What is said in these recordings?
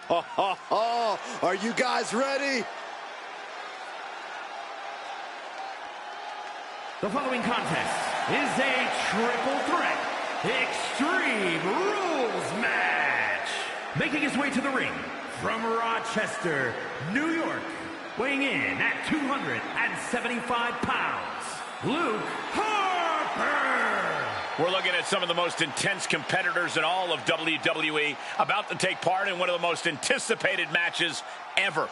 Are you guys ready? The following contest is a triple threat Extreme Rules match. Making his way to the ring from Rochester, New York, weighing in at 275 pounds, Luke Harper. We're looking at some of the most intense competitors in all of WWE about to take part in one of the most anticipated matches ever.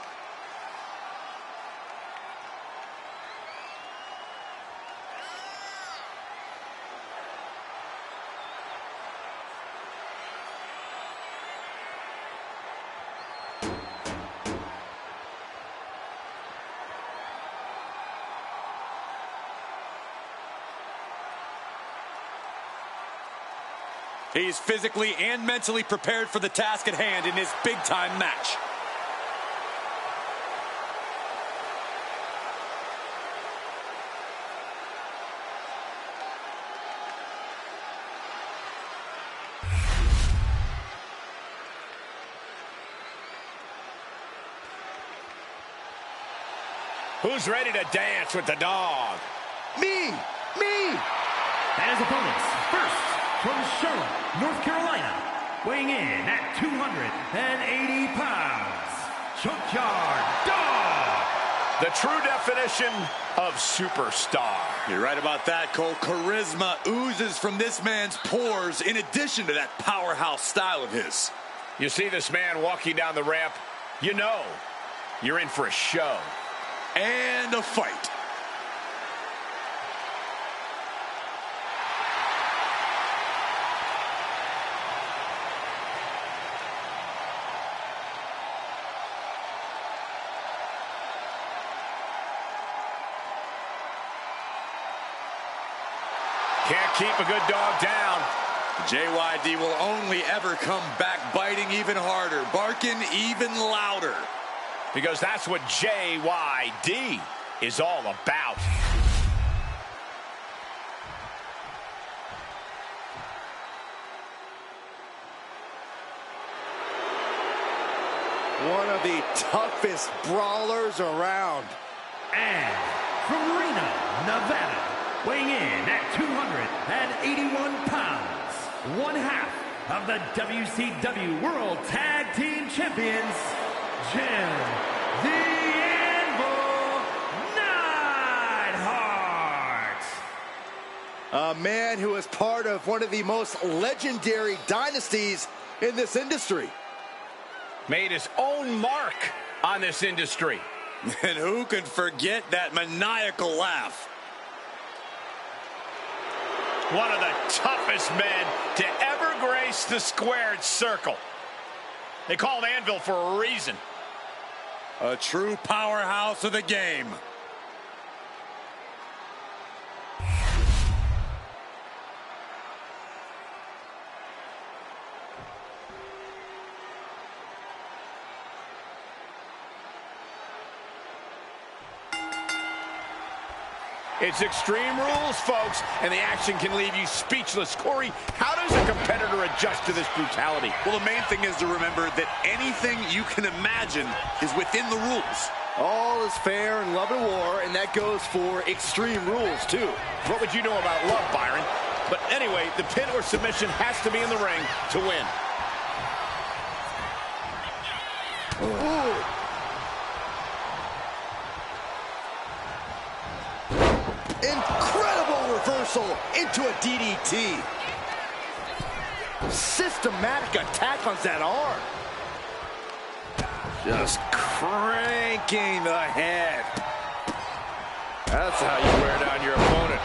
He's physically and mentally prepared for the task at hand in this big-time match. Who's ready to dance with the dog? Me! And his opponents, first, from Charlotte, North Carolina, weighing in at 280 pounds, Junkyard Dog. The true definition of superstar. You're right about that, Cole. Charisma oozes from this man's pores in addition to that powerhouse style of his. You see this man walking down the ramp, you know you're in for a show. And a fight. Can't keep a good dog down. JYD will only ever come back biting even harder, barking even louder. Because that's what JYD is all about. One of the toughest brawlers around. And from Reno, Nevada, weighing in at 281 pounds, one half of the WCW World Tag Team Champions, Jim the Anvil Neidhart. A man who is part of one of the most legendary dynasties in this industry. Made his own mark on this industry. And who could forget that maniacal laugh? One of the toughest men to ever grace the squared circle. They call him Anvil for a reason. A true powerhouse of the game. It's Extreme Rules, folks, and the action can leave you speechless. Corey, how does a competitor adjust to this brutality? Well, the main thing is to remember that anything you can imagine is within the rules. All is fair in love and war, and that goes for Extreme Rules, too. What would you know about love, Byron? But anyway, the pin or submission has to be in the ring to win. Ooh. Incredible reversal into a DDT. Systematic attack on that arm. Just cranking the head. That's how you wear down your opponent.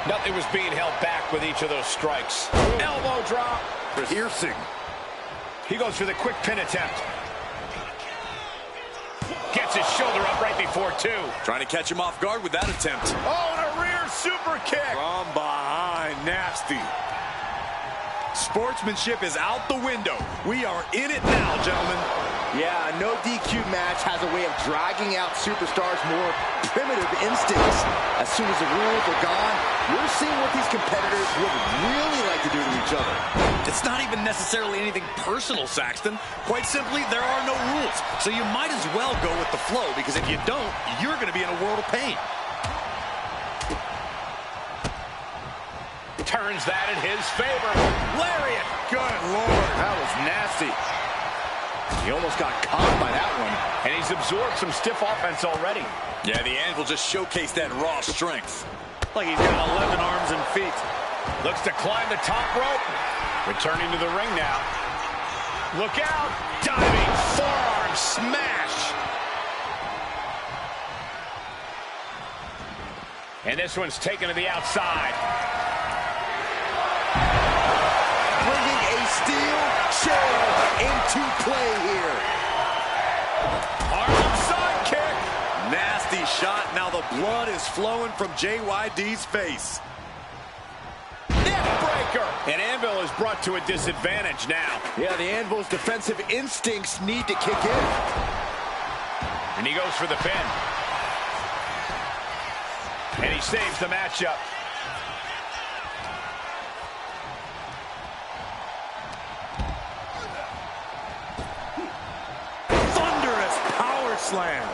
Nothing was being held back with each of those strikes. Elbow drop. Piercing. He goes for the quick pin attempt. Gets his shoulder up right before two. Trying to catch him off guard with that attempt. Oh, and a rear super kick. From behind, nasty. Sportsmanship is out the window. We are in it now, gentlemen. Yeah, no DQ match has a way of dragging out superstars' more primitive instincts. As soon as the rules are gone, We're seeing what these competitors would really like to do to each other. It's not even necessarily anything personal, Saxton. Quite simply, there are no rules. So you might as well go with the flow, because if you don't, you're going to be in a world of pain. Turns that in his favor. Lariat. Good Lord, that was nasty. He almost got caught by that one. And he's absorbed some stiff offense already. Yeah, the Anvil just showcased that raw strength. Like he's got 11 arms and feet. Looks to climb the top rope. Returning to the ring now. Look out. Diving forearm smash. And this one's taken to the outside. Bringing a steel chair into play here. Arm sidekick. Nasty shot. Now the blood is flowing from JYD's face. Neckbreaker. And Anvil is brought to a disadvantage now. Yeah, the Anvil's defensive instincts need to kick in. And he goes for the pin. And he saves the matchup. Thunderous power slam.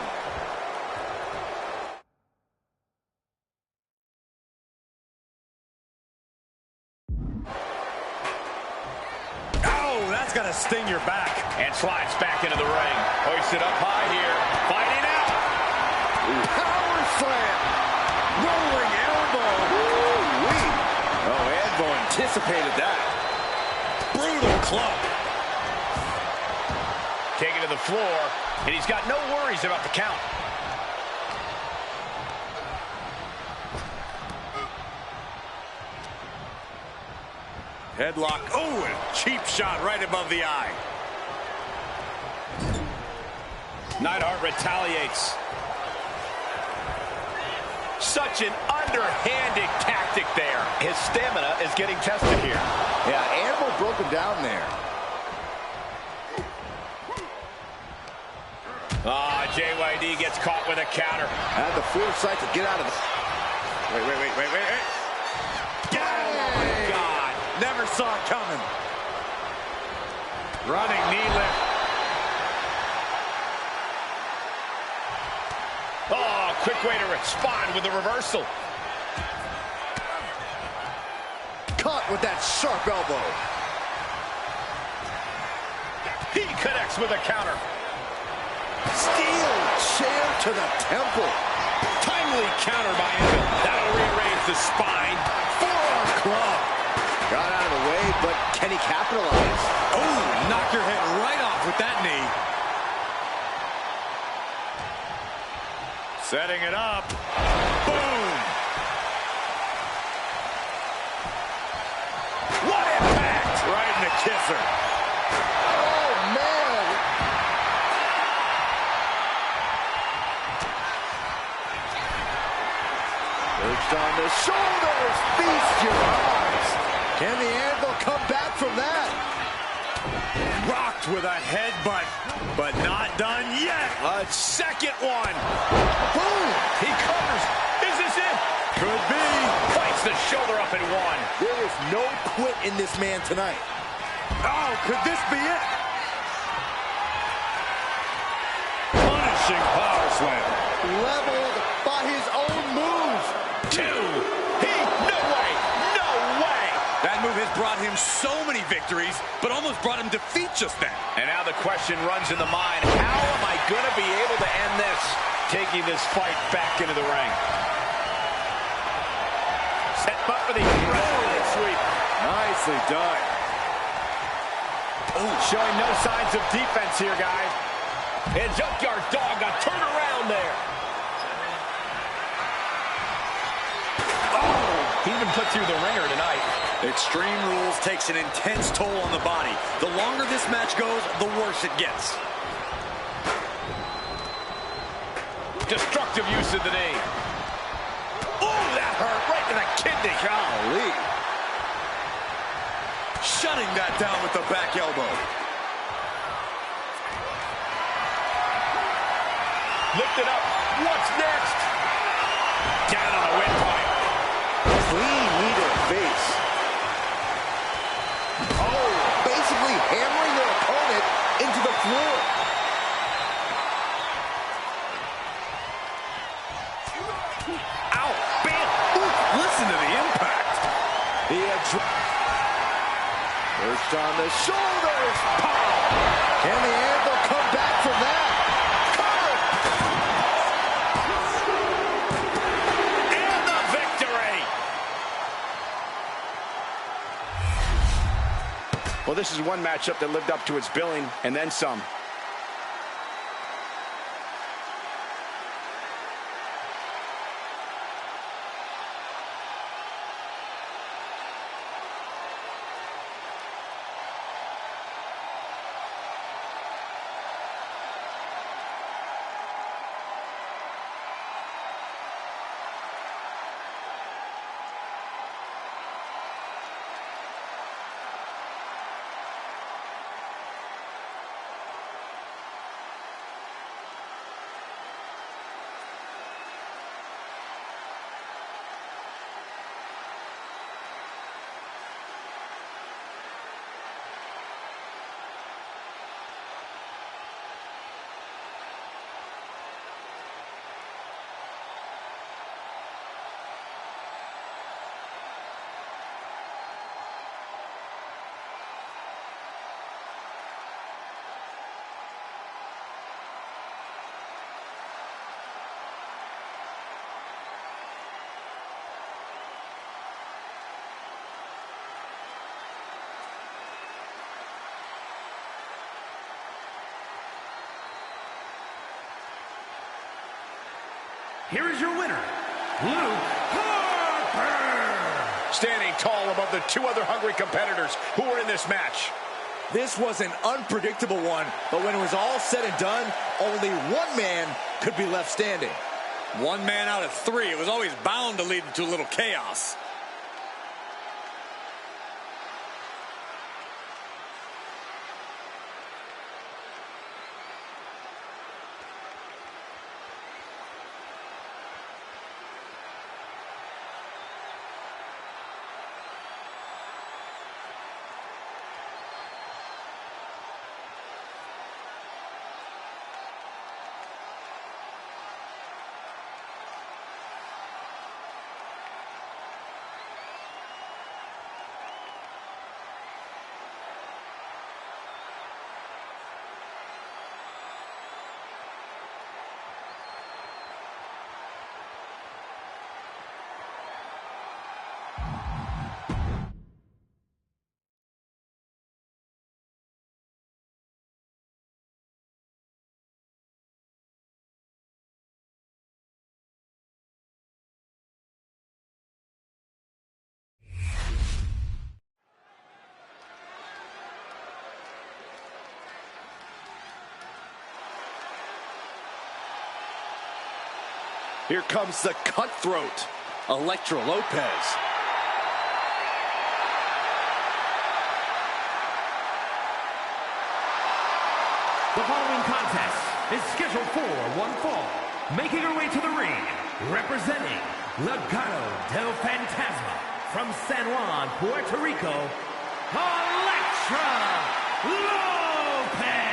Oh, that's gonna sting your back. And slides back into the ring. Hoisted up high here. Fighting out. Power slam. Rolling elbow. Woo-wee. Oh, Anvil anticipated that. Brutal club. Taken to the floor. And he's got no worries about the count. Headlock. Oh, and a cheap shot right above the eye. Neidhart retaliates. Such an underhanded tactic there. His stamina is getting tested here. Yeah, Anvil broke him down there. JYD gets caught with a counter. Had the foresight to get out of the... Wait. Oh, my God. Never saw it coming. Running knee lift. Oh, quick way to respond with the reversal. Caught with that sharp elbow. He connects with a counter. Steel chair to the temple. Timely counter by Anvil. That'll rearrange the spine. Forearm club. Got out of the way, but can he capitalize? Oh, knock your head right off with that knee. Setting it up. Boom. What impact! Right in the kisser. Oh, man. Perched on the shoulders. Feast your eyes. Can the Anvil come back from that? Rocked with a headbutt, but not done yet. A second one. Boom. He covers. Is this it? Could be. Fights the shoulder up and one. There is no quit in this man tonight. Oh, could this be it? Punishing power slam. Leveled by his own move. Two. No way. That move has brought him so many victories, but almost brought him defeat just then. And now the question runs in the mind, how am I going to be able to end this? Taking this fight back into the ring. Set up for the leg sweep. Nicely done. Ooh, showing no signs of defense here, guys. And Junkyard Dog got turned around there. Oh, he even put through the ringer tonight. Extreme Rules takes an intense toll on the body. The longer this match goes, the worse it gets. Destructive use of the knee. Oh, that hurt right to the kidney. Golly. Shutting that down with the back elbow. Lift it up. What's next? Down on the windpipe. Clean First on the shoulders. Pow! Can the Anvil come back from that? And the victory! Well, this is one matchup that lived up to its billing, and then some. Here is your winner, Luke Harper. Standing tall above the two other hungry competitors who were in this match. This was an unpredictable one, but when it was all said and done, only one man could be left standing. One man out of three. It was always bound to lead to a little chaos. Here comes the cutthroat, Elektra Lopez. The following contest is scheduled for one fall. Making her way to the ring, representing Legado del Fantasma from San Juan, Puerto Rico, Elektra Lopez.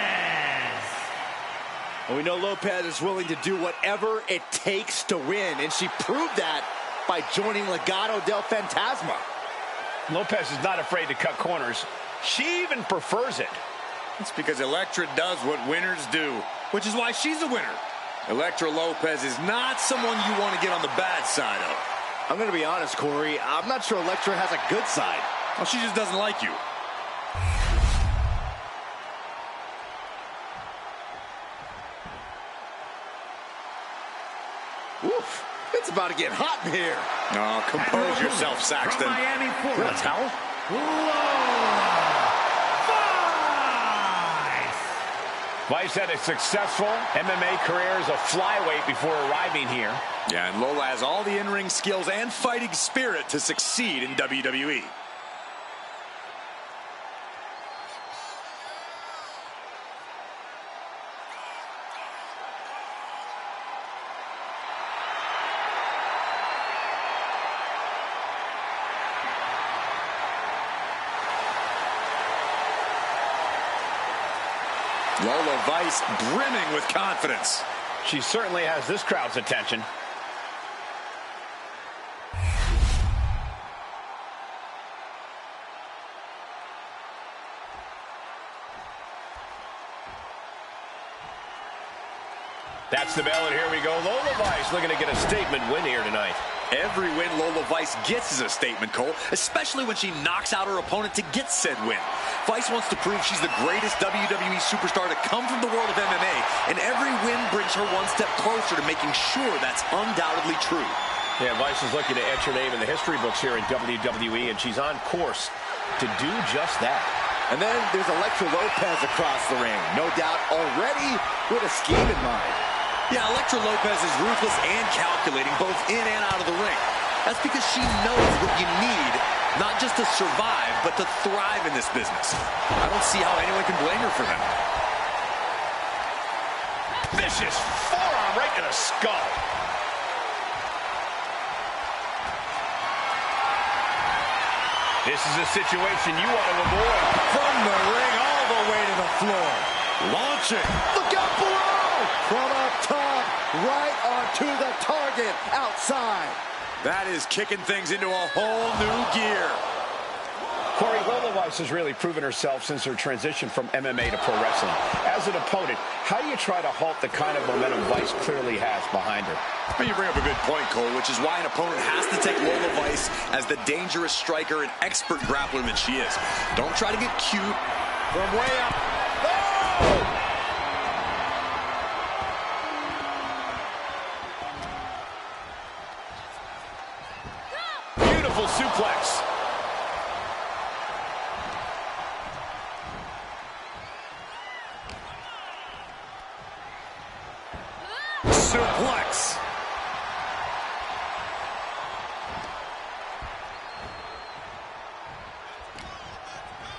And we know Lopez is willing to do whatever it takes to win, and she proved that by joining Legado del Fantasma. Lopez is not afraid to cut corners. She even prefers it. It's because Elektra does what winners do, which is why she's a winner. Elektra Lopez is not someone you want to get on the bad side of. I'm going to be honest, Corey. I'm not sure Elektra has a good side. Well, she just doesn't like you. Oof, it's about to get hot in here. Oh, compose yourself, Saxton. From Miami, Florida. A towel? Vice had a successful MMA career as a flyweight before arriving here. Yeah, and Lola has all the in-ring skills and fighting spirit to succeed in WWE. Lola Vice brimming with confidence. She certainly has this crowd's attention. That's the bell, and here we go. Lola Vice looking to get a statement win here tonight. Every win Lola Vice gets is a statement, Cole, especially when she knocks out her opponent to get said win. Vice wants to prove she's the greatest WWE superstar to come from the world of MMA, and every win brings her one step closer to making sure that's undoubtedly true. Yeah, Vice is looking to etch her name in the history books here in WWE, and she's on course to do just that. And then there's Elektra Lopez across the ring, no doubt already with a scheme in mind. Yeah, Elektra Lopez is ruthless and calculating both in and out of the ring. That's because she knows what you need, not just to survive, but to thrive in this business. I don't see how anyone can blame her for that. Vicious forearm right to the skull. This is a situation you want to avoid. From the ring all the way to the floor. Launching. Look out below! From up top, right onto the target outside. That is kicking things into a whole new gear. Corey, Lola Vice has really proven herself since her transition from MMA to pro wrestling. As an opponent, how do you try to halt the kind of momentum Vice clearly has behind her? Well, you bring up a good point, Cole, which is why an opponent has to take Lola Vice as the dangerous striker and expert grappler that she is. Don't try to get cute. From way up. Oh! Beautiful suplex. Suplex.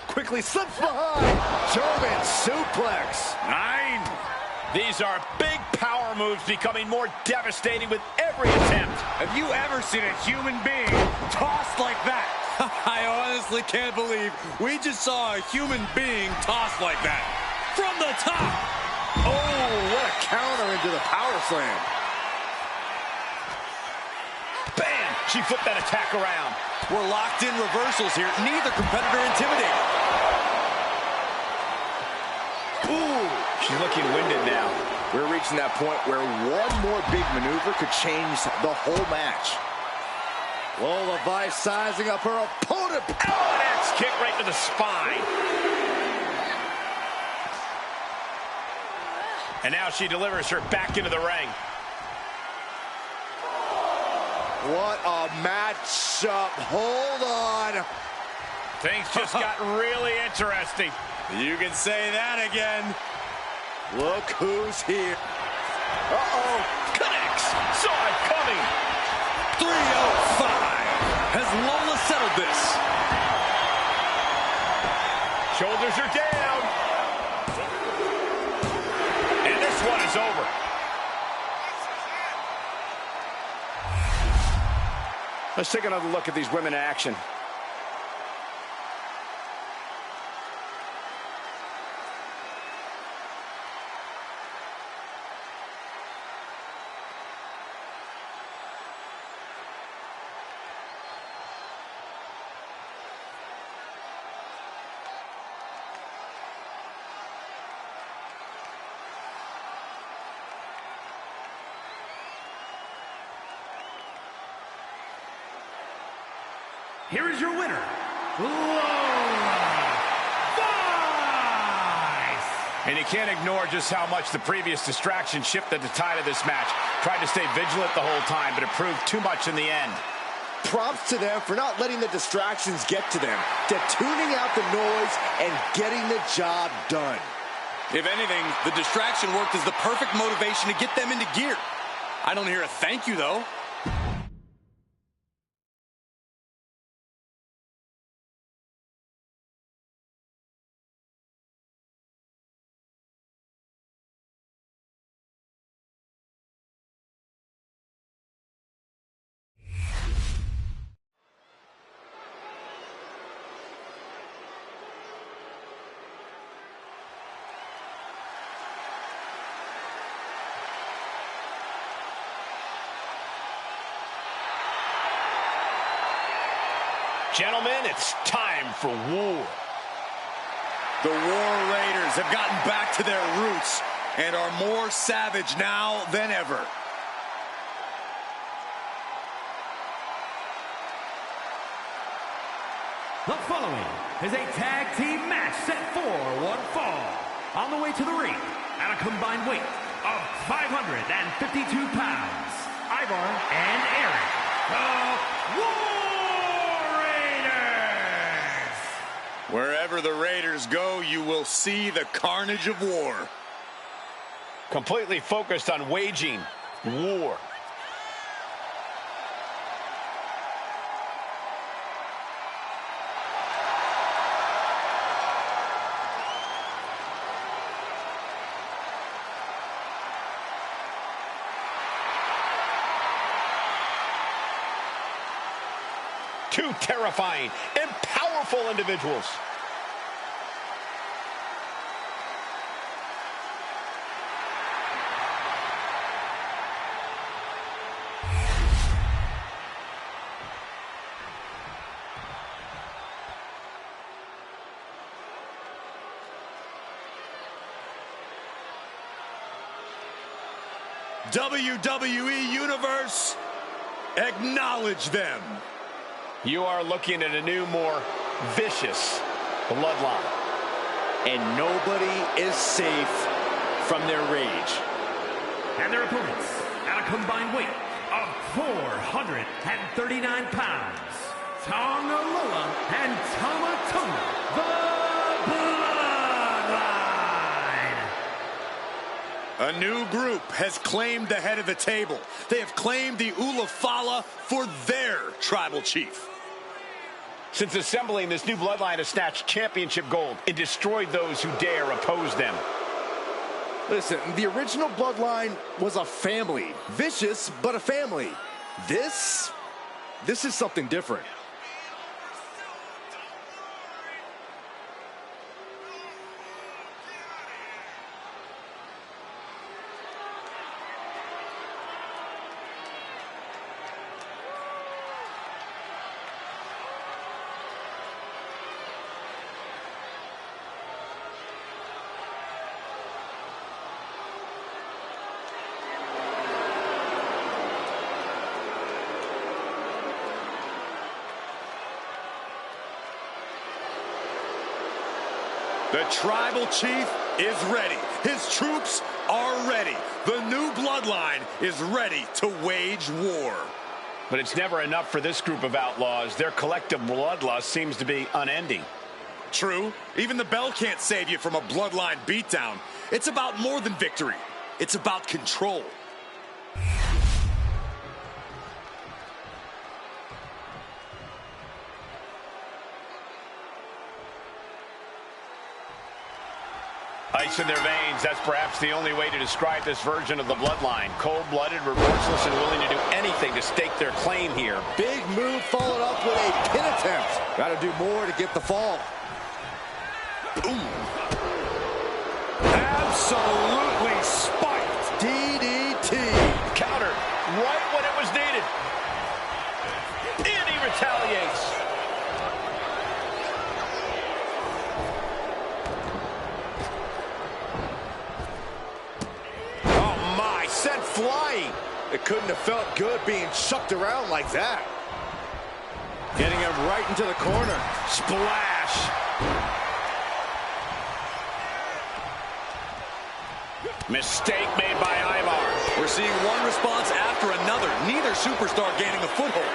Quickly slips behind. German suplex. 9. These are big power moves becoming more devastating with every attempt. Have you ever seen a human being tossed like that? I honestly can't believe we just saw a human being tossed like that. From the top. Oh, what a counter into the power slam. Bam! She flipped that attack around. We're locked in reversals here. Neither competitor intimidated. Ooh. She's looking winded now. We're reaching that point where one more big maneuver could change the whole match. Lola Vice sizing up her opponent. Oh, an axe kick right to the spine. And now she delivers her back into the ring. What a matchup. Hold on. Things just got really interesting. You can say that again. Look who's here. Uh-oh. Connects. Saw it coming. 305. Has Lola settled this? Shoulders are down. And this one is over. Let's take another look at these women in action. Here is your winner, Lola Vice. And you can't ignore just how much the previous distraction shifted the tide of this match. Tried to stay vigilant the whole time, but it proved too much in the end. Props to them for not letting the distractions get to them, to tuning out the noise and getting the job done. If anything, the distraction worked as the perfect motivation to get them into gear. I don't hear a thank you, though. Gentlemen, it's time for war. The War Raiders have gotten back to their roots, and are more savage now than ever. The following is a tag team match set for one fall. On the way to the ring, at a combined weight of 552 pounds, Ivar and Eric, the War Raiders! Wherever the Raiders go, you will see the carnage of war. Completely focused on waging war. Two terrifying and powerful individuals. WWE Universe, acknowledge them. You are looking at a new, more vicious bloodline. And nobody is safe from their rage. And their opponents, at a combined weight of 439 pounds, Tonga Loa and Tama Tonga, the Bloodline. A new group has claimed the head of the table. They have claimed the Ulafala for their tribal chief. Since assembling, this new bloodline has snatched championship gold and destroyed those who dare oppose them. Listen, the original bloodline was a family. Vicious, but a family. This is something different. The tribal chief is ready. His troops are ready. The new bloodline is ready to wage war. But it's never enough for this group of outlaws. Their collective bloodlust seems to be unending. True, even the bell can't save you from a bloodline beatdown. It's about more than victory. It's about control. Ice in their veins, that's perhaps the only way to describe this version of the bloodline. Cold-blooded, remorseless, and willing to do anything to stake their claim here. Big move followed up with a pin attempt. Got to do more to get the fall. Boom. Absolutely spiked. DDT. Countered right when it was needed. And he retaliates. Sent flying. It couldn't have felt good being chucked around like that. Getting him right into the corner. Splash. Mistake made by Ivar. We're seeing one response after another. Neither superstar gaining a foothold.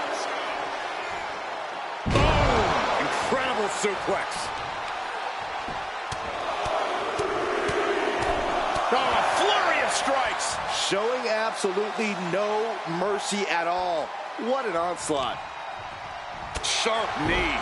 Boom! Incredible suplex. Oh, a flurry of strikes. Showing absolutely no mercy at all. What an onslaught. Sharp knee.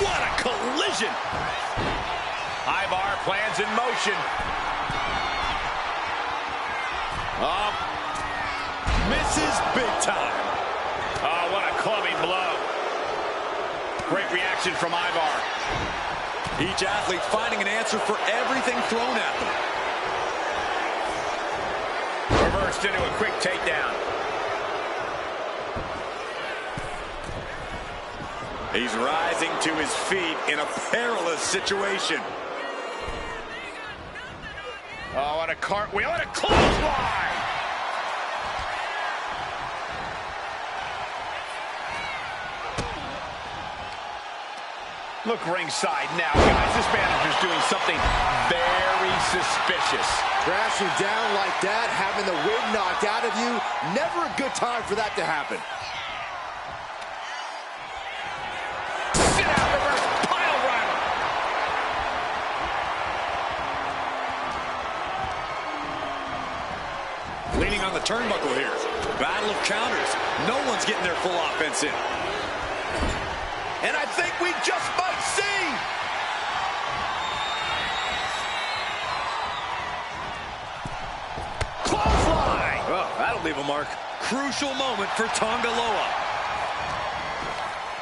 What a collision! Ivar plans in motion. Up. Misses big time. Oh, what a clubbing blow. Great reaction from Ivar. Each athlete finding an answer for everything thrown at them. Reversed into a quick takedown. He's rising to his feet in a perilous situation. Oh, what a cartwheel and a clothesline! Look ringside now, guys. This manager's doing something very suspicious. Crashing down like that, having the wind knocked out of you, never a good time for that to happen. Sit out, reverse pile driver. Leaning on the turnbuckle here. Battle of counters. No one's getting their full offense in. And I think we just might see. Clothesline! Oh, that'll leave a mark. Crucial moment for Tonga Loa.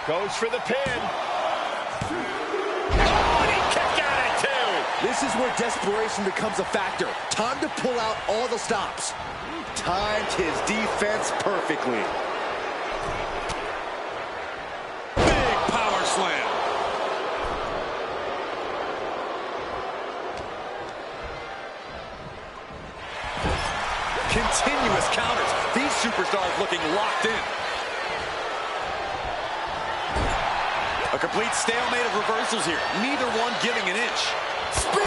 Goes for the pin. Oh, and he kicked out at two. This is where desperation becomes a factor. Time to pull out all the stops. Timed his defense perfectly. Slam. Continuous counters. These superstars looking locked in. A complete stalemate of reversals here. Neither one giving an inch. Spear!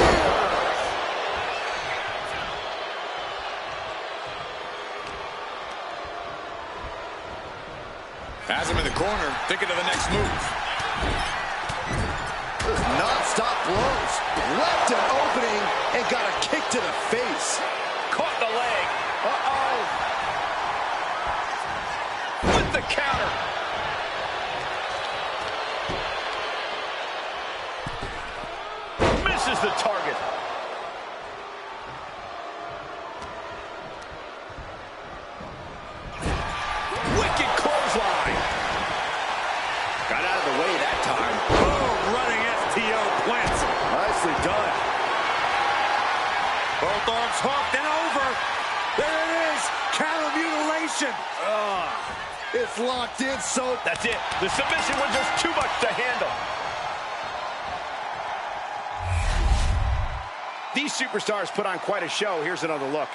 Has him in the corner, thinking of the next move. Non-stop blows. Left an opening and got a kick to the face. Caught the leg. Uh-oh. With the counter. Misses the target. Wicked clothesline. Got out of the way that time. Running FTO plants him. Nicely done. Both arms hooked and over. There it is. Counter mutilation. It's locked in, so That's it. The submission was just too much to handle. These superstars put on quite a show. Here's another look.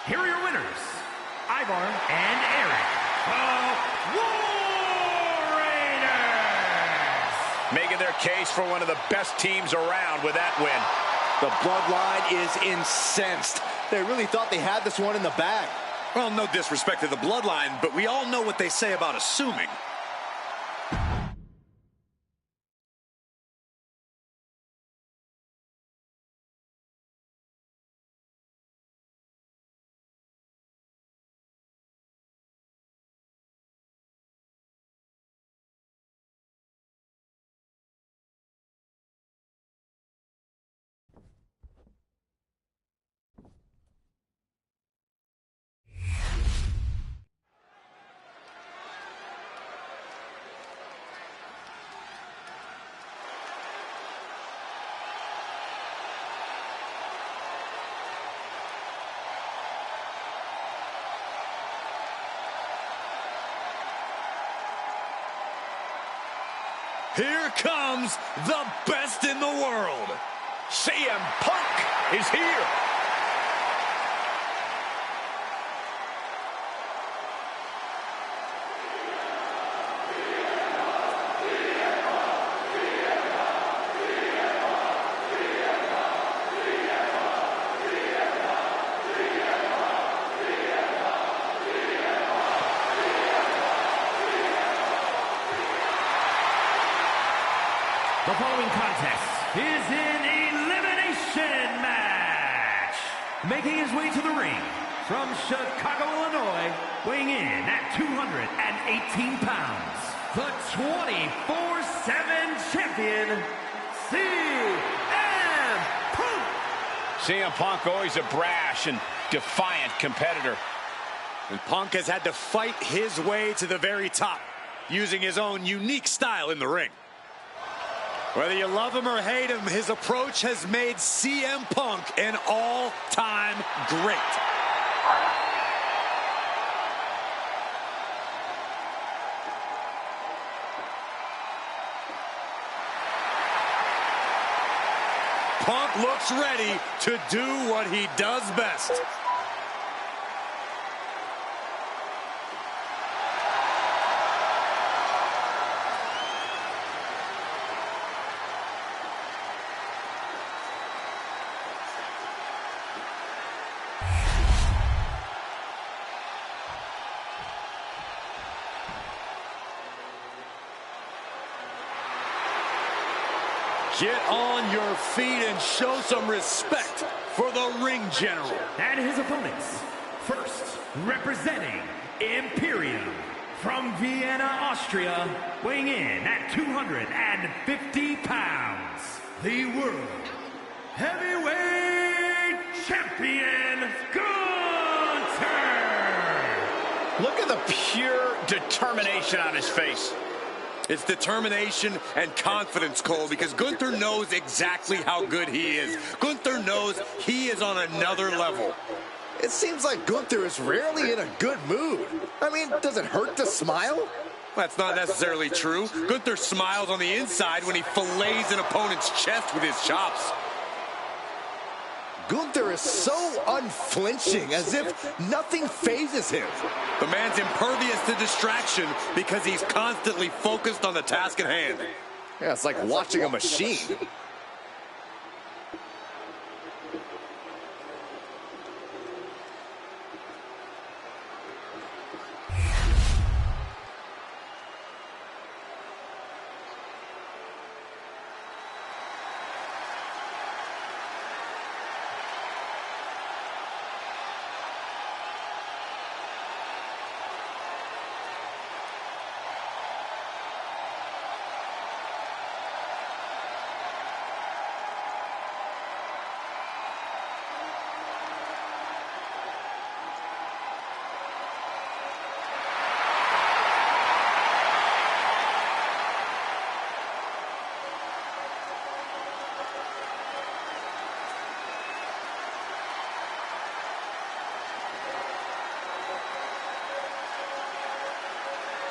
Here are your winners, Ivar and Eric, the War Raiders. Making their case for one of the best teams around with that win. the bloodline is incensed. They really thought they had this one in the bag. Well, no disrespect to the bloodline, but we all know what they say about assuming. Here comes the best in the world. CM Punk is here. The following contest is an elimination match. Making his way to the ring from Chicago, Illinois, weighing in at 218 pounds, the 24/7 champion, CM Punk. CM Punk, always a brash and defiant competitor. And Punk has had to fight his way to the very top, using his own unique style in the ring. Whether you love him or hate him, his approach has made CM Punk an all-time great. Punk looks ready to do what he does best. Get on your feet and show some respect for the ring general. And his opponents, first representing Imperium from Vienna, Austria, weighing in at 250 pounds, the World Heavyweight Champion, Gunther! Look at the pure determination on his face. It's determination and confidence, Cole, because Gunther knows exactly how good he is. Gunther knows he is on another level. It seems like Gunther is rarely in a good mood. I mean, does it hurt to smile? That's not necessarily true. Gunther smiles on the inside when he fillets an opponent's chest with his chops. Gunther is so unflinching, as if nothing phases him. The man's impervious to distraction because he's constantly focused on the task at hand. Yeah, it's like watching a machine.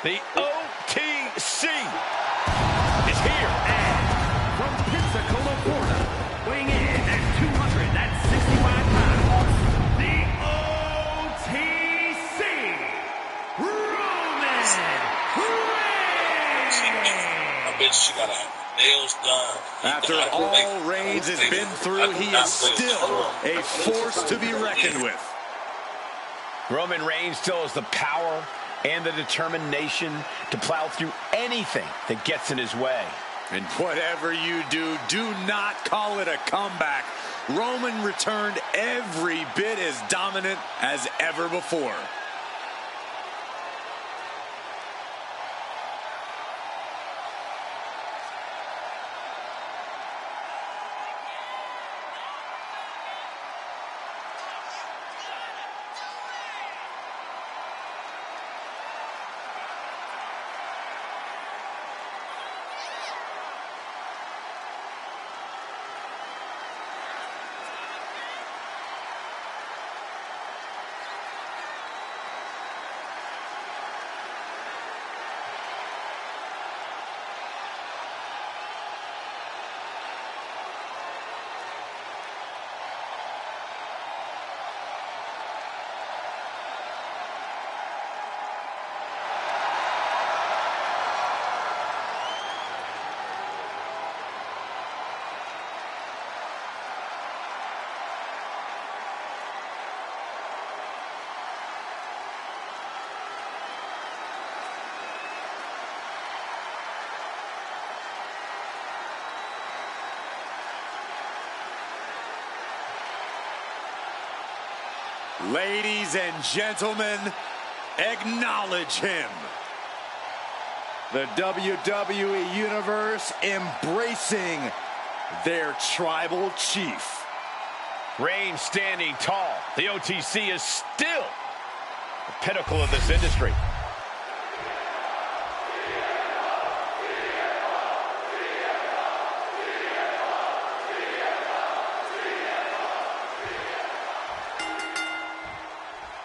The OTC is here. And from Pensacola, Florida, weighing in at 265 pounds, the OTC, Roman Reigns. I bet she got her nails done. After all Reigns has been through, he is still a force to be reckoned with. Roman Reigns still has the power and the determination to plow through anything that gets in his way. And whatever you do, do not call it a comeback. Roman returned every bit as dominant as ever before. Ladies and gentlemen, acknowledge him. The WWE Universe embracing their tribal chief. Reigns standing tall. The OTC is still the pinnacle of this industry.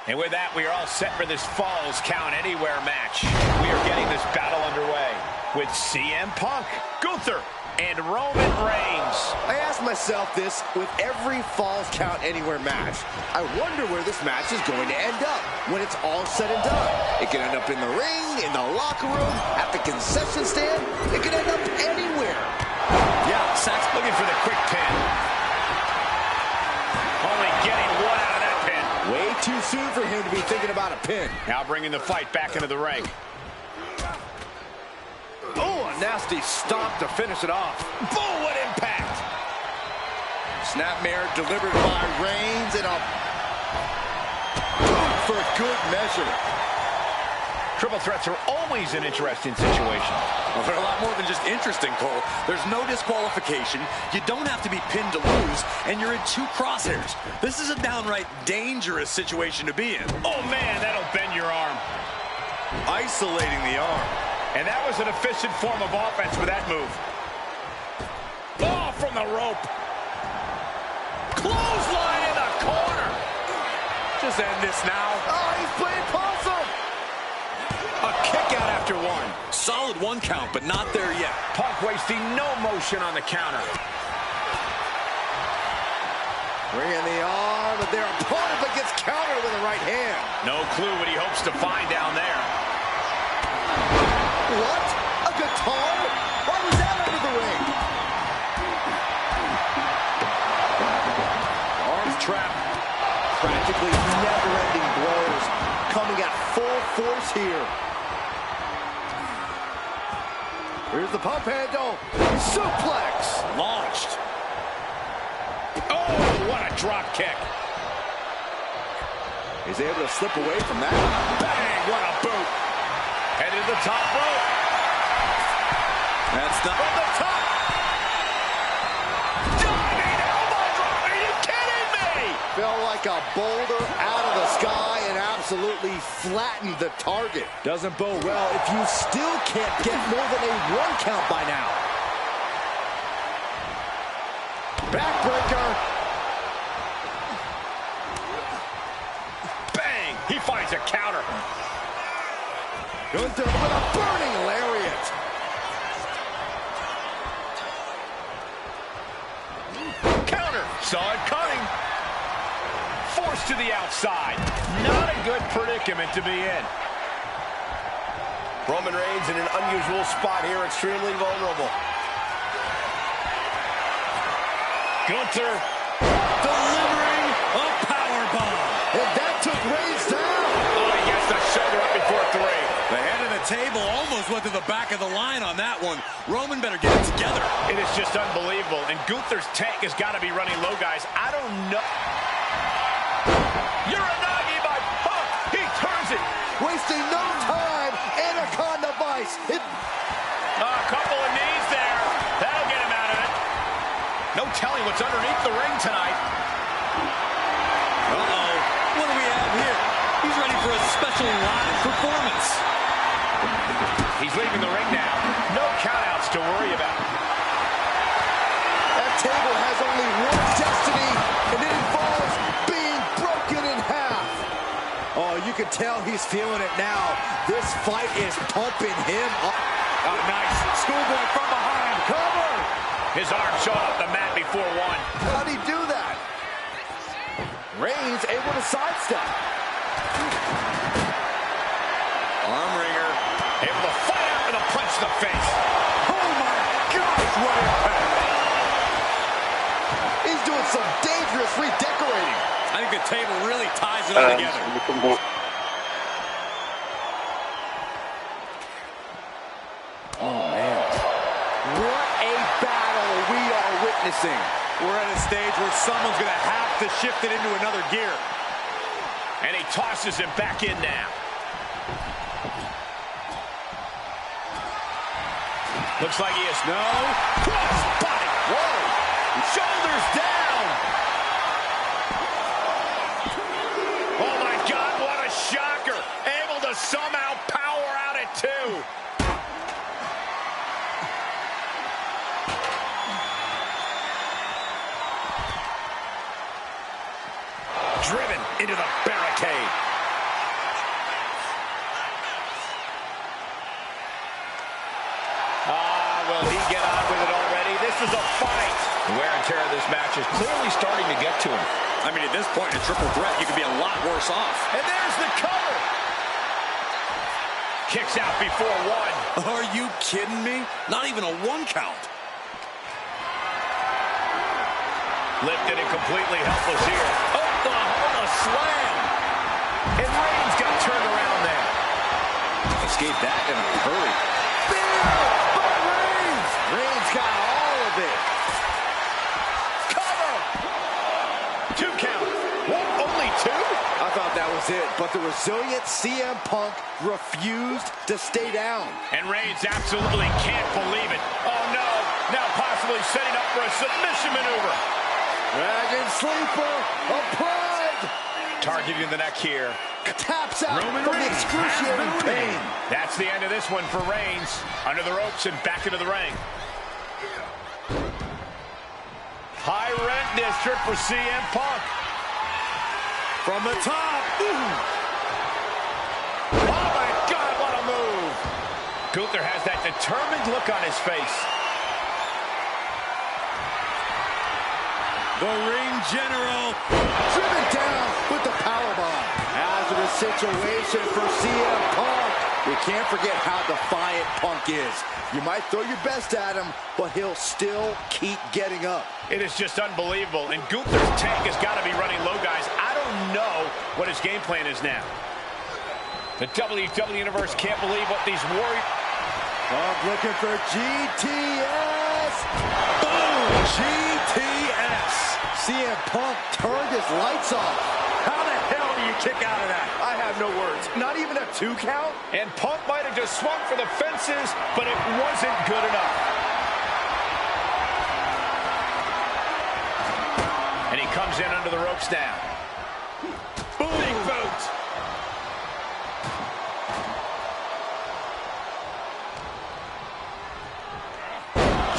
And with that, we are all set for this Falls Count Anywhere match. We are getting this battle underway with CM Punk, Gunther, and Roman Reigns. I ask myself this with every Falls Count Anywhere match. I wonder where this match is going to end up when it's all said and done. It can end up in the ring, in the locker room, at the concession stand. It can end up anywhere. Yeah, Sax looking for the quick pin. Only getting one out of that pin. Way too soon for him to be thinking about a pin. Now bringing the fight back into the ring. Oh, a nasty stomp to finish it off. Boom, what impact! Snapmare delivered by Reigns and a boom for good measure. Triple threats are always an interesting situation. Well, they're a lot more than just interesting, Cole. There's no disqualification. You don't have to be pinned to lose, and you're in two crosshairs. This is a downright dangerous situation to be in. Oh, man, that'll bend your arm. Isolating the arm. And that was an efficient form of offense with that move. Oh, from the rope. Clothesline in the corner. Just end this now. Oh, he's playing possum. A kick out after one. Solid one count, but not there yet. Punk wasting no motion on the counter. Bringing the arm, but their opponent but gets countered with a right hand. No clue what he hopes to find down there. What? A guitar? Why was that under the ring? Arms trapped. Practically never-ending blows coming at full force here. Here's the pump handle. Suplex. Launched. Oh, what a drop kick. He's able to slip away from that. Bang, what a boot. Headed to the top rope. That's not From the top. Diving elbow drop. Are you kidding me? Fell like a boulder out of the sky and absolutely flattened the target. Doesn't bode well if you still can't get more than a 1 count by now. Backbreaker. Bang, he finds a counter. Gunther with a burning lariat. Counter, saw it coming. Forced to the outside. Not a good predicament to be in. Roman Reigns in an unusual spot here, extremely vulnerable. Gunther delivering a powerbomb. And that took Reigns down. Oh, he gets the shoulder up before 3. The head of the table almost went to the back of the line on that one. Roman better get it together. It is just unbelievable. And Gunther's tank has got to be running low, guys. I don't know. Uranagi by Punk. He turns it. Wasting no time. Anaconda Vice. A couple of knees there. That'll get him out of it. No telling what's underneath the ring tonight. Uh-oh. What do we have here? He's ready for a special live performance. He's leaving the ring now. No countouts to worry about. That table has only one destiny, and it involves being broken in half. Oh, you can tell he's feeling it now. This fight is pumping him up. Oh, nice. Schoolboy from behind. Cover! His arm showed off the mat before 1. How'd he do that? Reigns able to sidestep. Arm wringer. Able to fight out with a punch to the face. Oh my gosh, what impact! He's doing some dangerous redecorating. I think the table really ties it all together. Oh man. What a battle we are witnessing. We're at a stage where someone's going to have to shift it into another gear. And he tosses him back in now. Looks like he is cross body. Whoa. Shoulders down. Oh, my God, what a shocker. Able to somehow power out at 2. Driven into the barricade. Will he get on with it already? This is a fight. The wear and tear of this match is clearly starting to get to him. I mean, at this point in a triple threat, you could be a lot worse off. And there's the cover. Kicks out before 1. Are you kidding me? Not even a 1 count. Lifted and completely helpless here. Oklahoma slam. And Reigns got turned around there. Escaped that in a hurry. Reigns got all of it. Cover. 2 count. What? Only 2? I thought that was it, but the resilient CM Punk refused to stay down. And Reigns absolutely can't believe it. Oh, no. Now possibly setting up for a submission maneuver. Dragon Sleeper applied. Targeting the neck here. Taps out from the excruciating pain. That's the end of this one for Reigns. Under the ropes and back into the ring. High rent district for CM Punk. From the top. Oh, my God, what a move. Gunther has that determined look on his face. The ring general driven down with the powerbomb. Hazardous situation for CM Punk. We can't forget how defiant Punk is. You might throw your best at him, but he'll still keep getting up. It is just unbelievable. And Gunther's tank has got to be running low, guys. I don't know what his game plan is now. The WWE Universe can't believe what these Warriors... Punk looking for GTS. Boom! GTS. CM Punk turned his lights off. How the hell do you kick out of that? I have no words. Not even a 2 count? And Punk might have just swung for the fences, but it wasn't good enough. And he comes in under the ropes now. Boom! Big boot.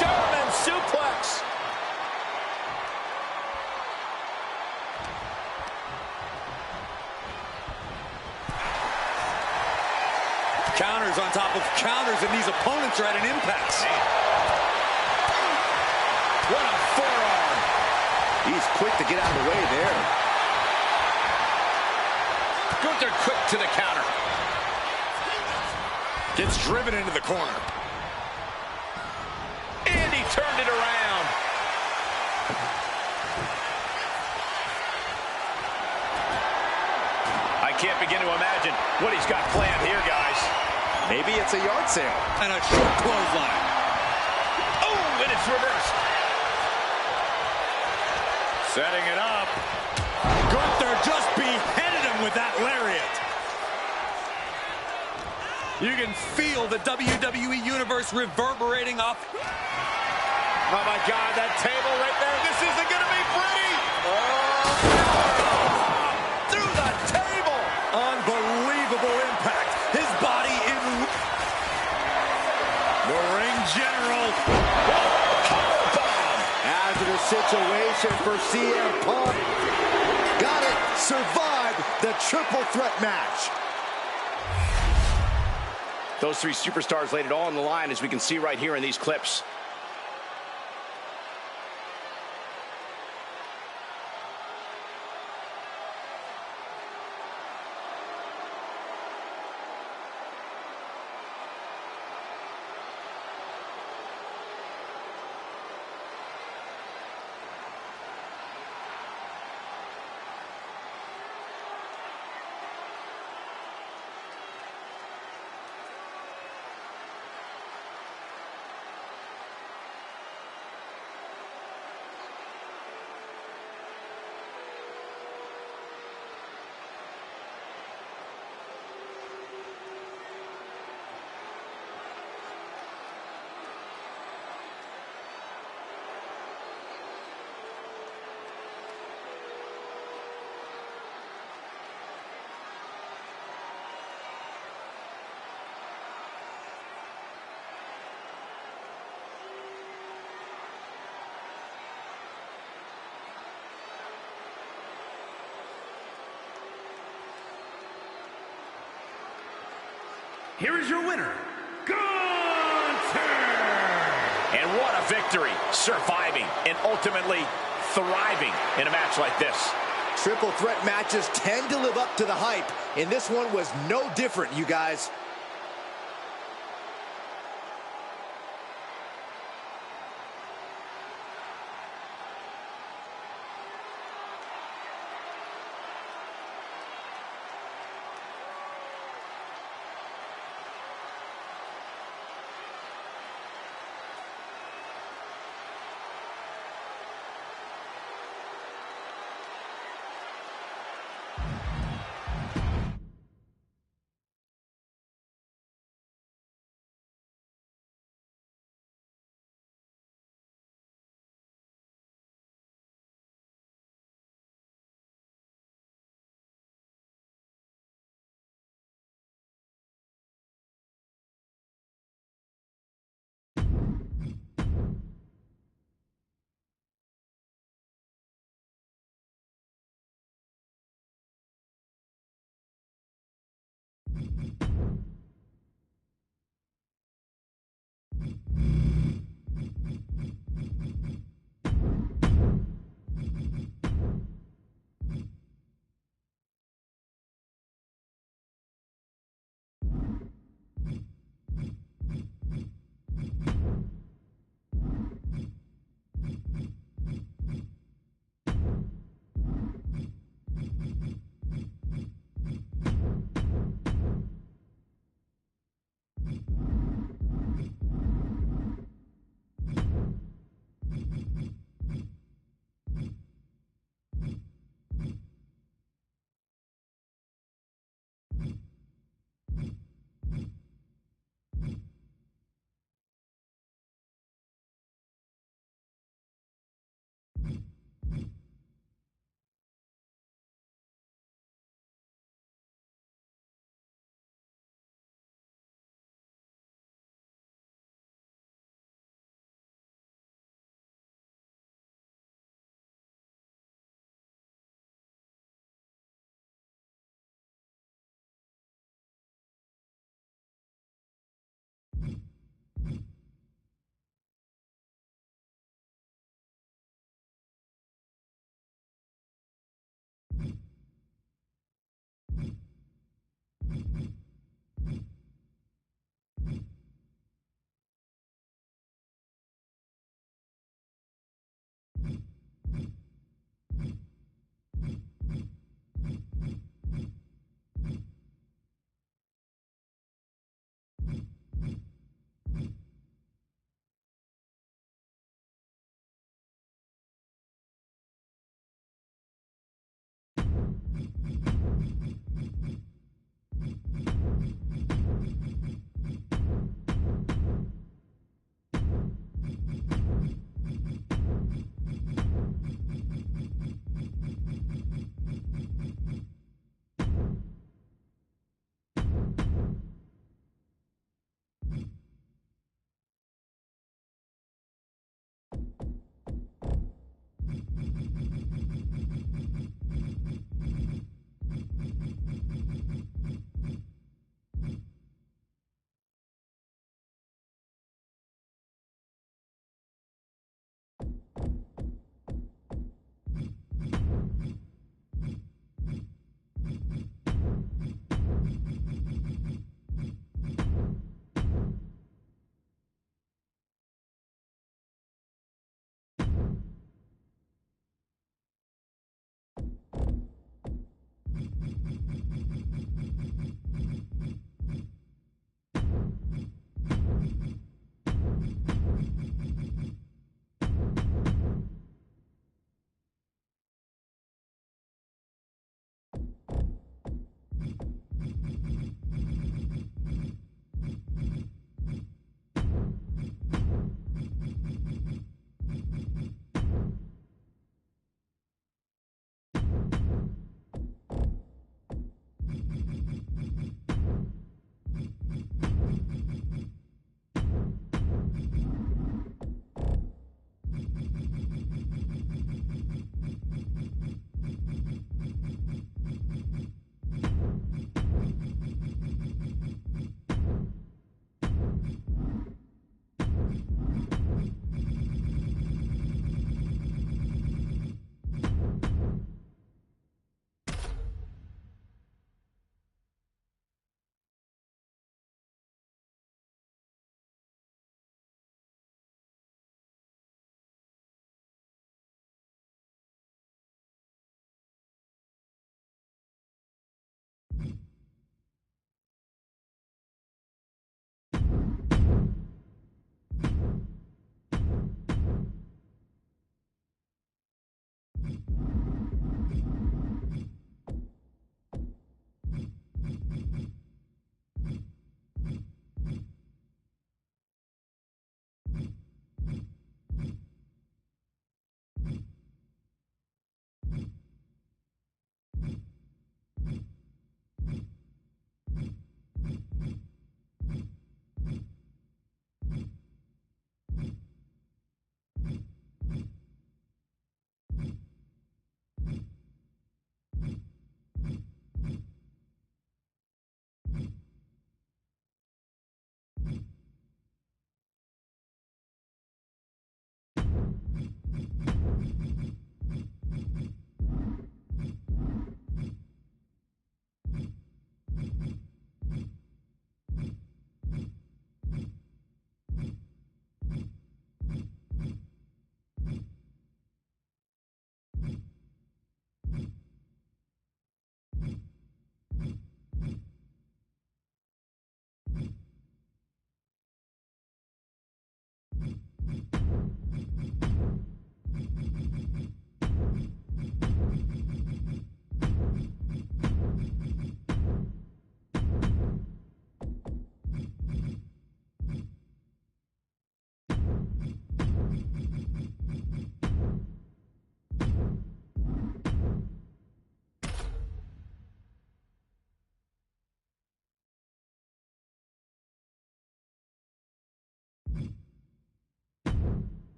German suplex. Counters on top of counters, and these opponents are at an impasse. What a forearm. He's quick to get out of the way there. Gunther quick to the counter. Gets driven into the corner. And he turned it around. I can't begin to imagine what he's got planned here, guys. Maybe it's a yard sale. And a short clothesline. Oh, and it's reversed. Setting it up. Gunther just beheaded him with that lariat. You can feel the WWE Universe reverberating off. Oh, my God, that table right there. This isn't going to be pretty. Through the table. Unbelievable impact. His body in. The ring general. Hazardous situation for CM Punk. Got it. Survived the triple threat match. Those 3 superstars laid it all on the line, as we can see right here in these clips. here is your winner, Gunther! And what a victory, surviving and ultimately thriving in a match like this. Triple threat matches tend to live up to the hype, and this one was no different, you guys.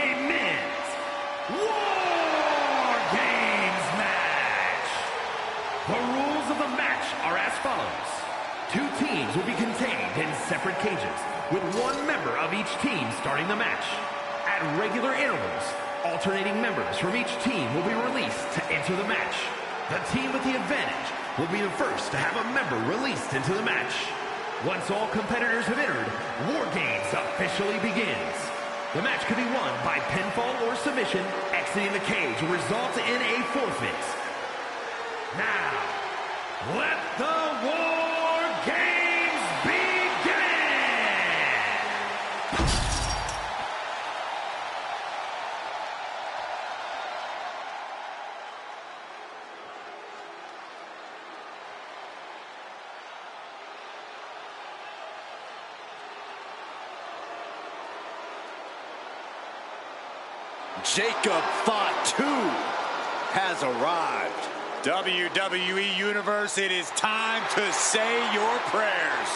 a men's War Games match. The rules of the match are as follows. 2 teams will be contained in separate cages, with 1 member of each team starting the match. At regular intervals, alternating members from each team will be released to enter the match. The team with the advantage will be the first to have a member released into the match. Once all competitors have entered, War Games officially begins. The match can be won by pinfall or submission. Exiting the cage will result in a forfeit. Now, let the War Games begin! Jacob Fatu has arrived. WWE Universe, it is time to say your prayers.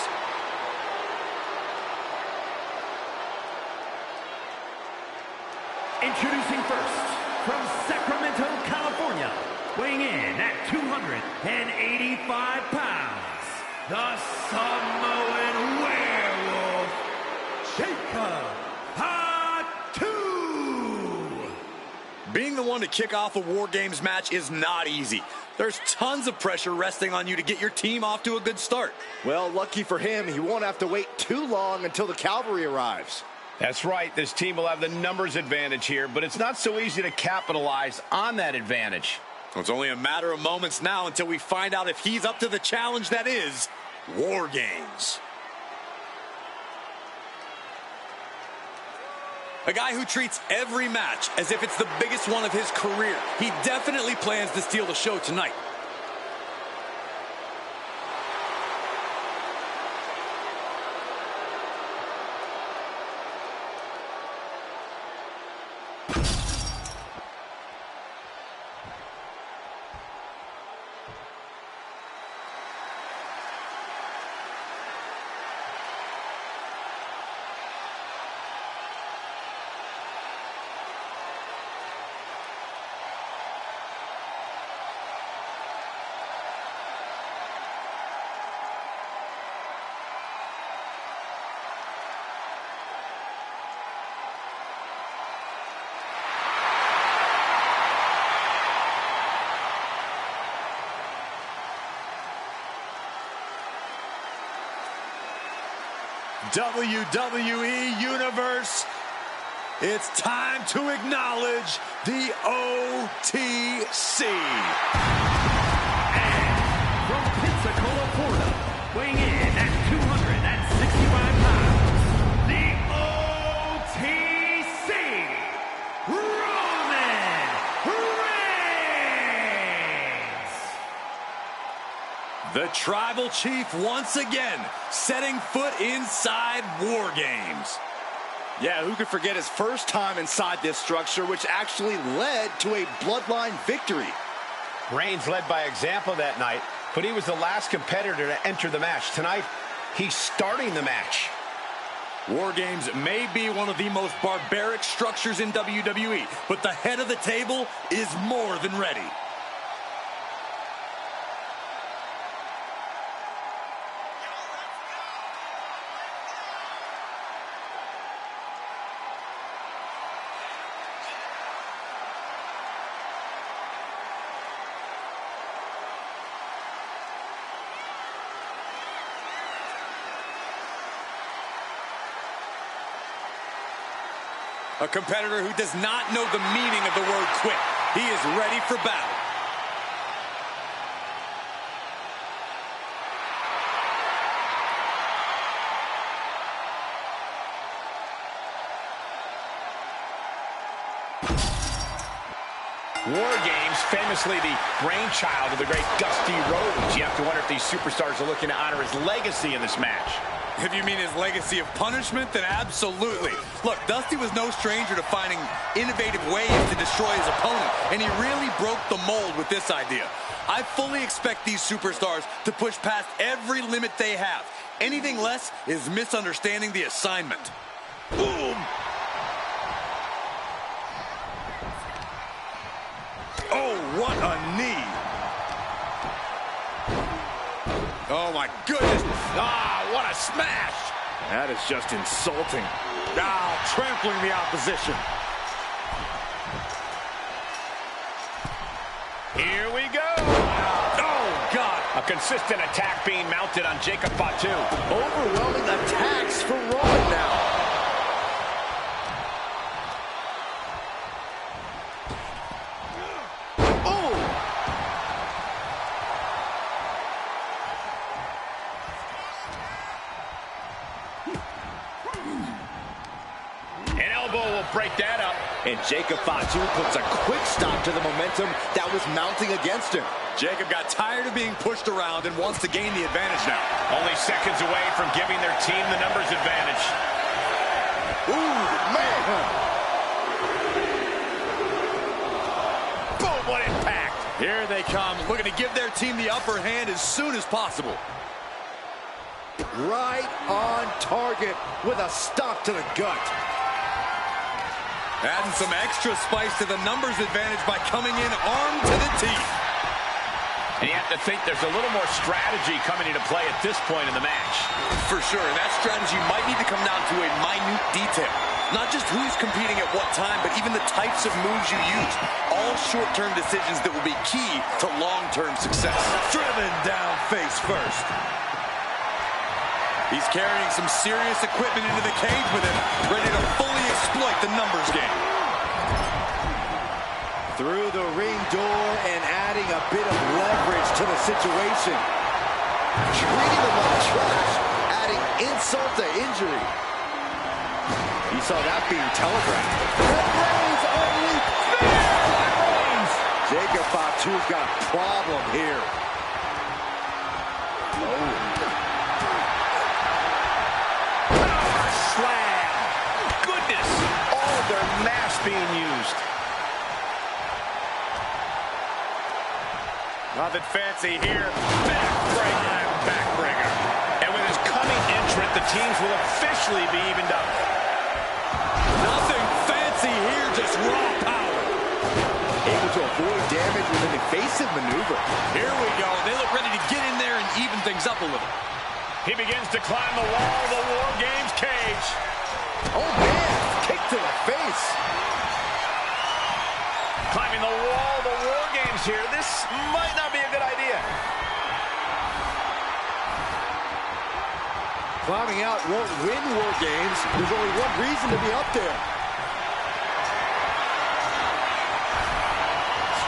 Introducing first, from Sacramento, California, weighing in at 285 pounds, the Samoan Werewolf, Jacob Fatu. Being the one to kick off a War Games match is not easy. There's tons of pressure resting on you to get your team off to a good start. Well, lucky for him, he won't have to wait too long until the cavalry arrives. That's right. This team will have the numbers advantage here, but it's not so easy to capitalize on that advantage. Well, it's only a matter of moments now until we find out if he's up to the challenge that is War Games. A guy who treats every match as if it's the biggest one of his career. He definitely plans to steal the show tonight. WWE Universe, it's time to acknowledge the OTC. And from Pensacola, Florida, weighing in at 265 pounds, the OTC, Roman Reigns. The Tribal Chief once again setting foot inside War Games. Yeah, who could forget his first time inside this structure, which actually led to a bloodline victory. Reigns led by example that night, but he was the last competitor to enter the match. Tonight, he's starting the match. War Games may be one of the most barbaric structures in WWE, but the head of the table is more than ready. A competitor who does not know the meaning of the word quit. He is ready for battle. War Games, famously the brainchild of the great Dusty Rhodes. You have to wonder if these superstars are looking to honor his legacy in this match. If you mean his legacy of punishment, then absolutely. Look, Dusty was no stranger to finding innovative ways to destroy his opponent, and he really broke the mold with this idea. I fully expect these superstars to push past every limit they have. Anything less is misunderstanding the assignment. Boom! Oh, what a knee. Oh, my goodness. Ah, what a smash. That is just insulting. Now trampling the opposition. Here we go. Oh, God. A consistent attack being mounted on Jacob Fatu. Overwhelming attacks for Roman now. An elbow will break that up. And Jacob Fatu puts a quick stop to the momentum that was mounting against him. Jacob got tired of being pushed around and wants to gain the advantage now. Only seconds away from giving their team the numbers advantage. Ooh, man. Boom, what impact. Here they come, looking to give their team the upper hand as soon as possible. Right on target with a stop to the gut. Adding some extra spice to the numbers advantage by coming in armed to the teeth. And you have to think there's a little more strategy coming into play at this point in the match. For sure, and that strategy might need to come down to a minute detail. Not just who's competing at what time, but even the types of moves you use. All short-term decisions that will be key to long-term success. Driven down face first. He's carrying some serious equipment into the cage with him, ready to fully exploit the numbers game. Through the ring door and adding a bit of leverage to the situation. Treating him like trash, adding insult to injury. You saw that being telegraphed. Red Reigns only Reigns. Jacob Fatu's got a problem here. Oh. Slam. Goodness. All of their mass being used. Nothing fancy here. Backbreaker. And with his coming entrant, the teams will officially be evened up. Nothing fancy here, just raw power. Able to avoid damage with an evasive maneuver. Here we go. They look ready to get in there and even things up a little. He begins to climb the wall of the War Games cage. Oh, man. Kick to the face. Climbing the wall of the War Games here. This might not be a good idea. Climbing out won't win War Games. There's only one reason to be up there.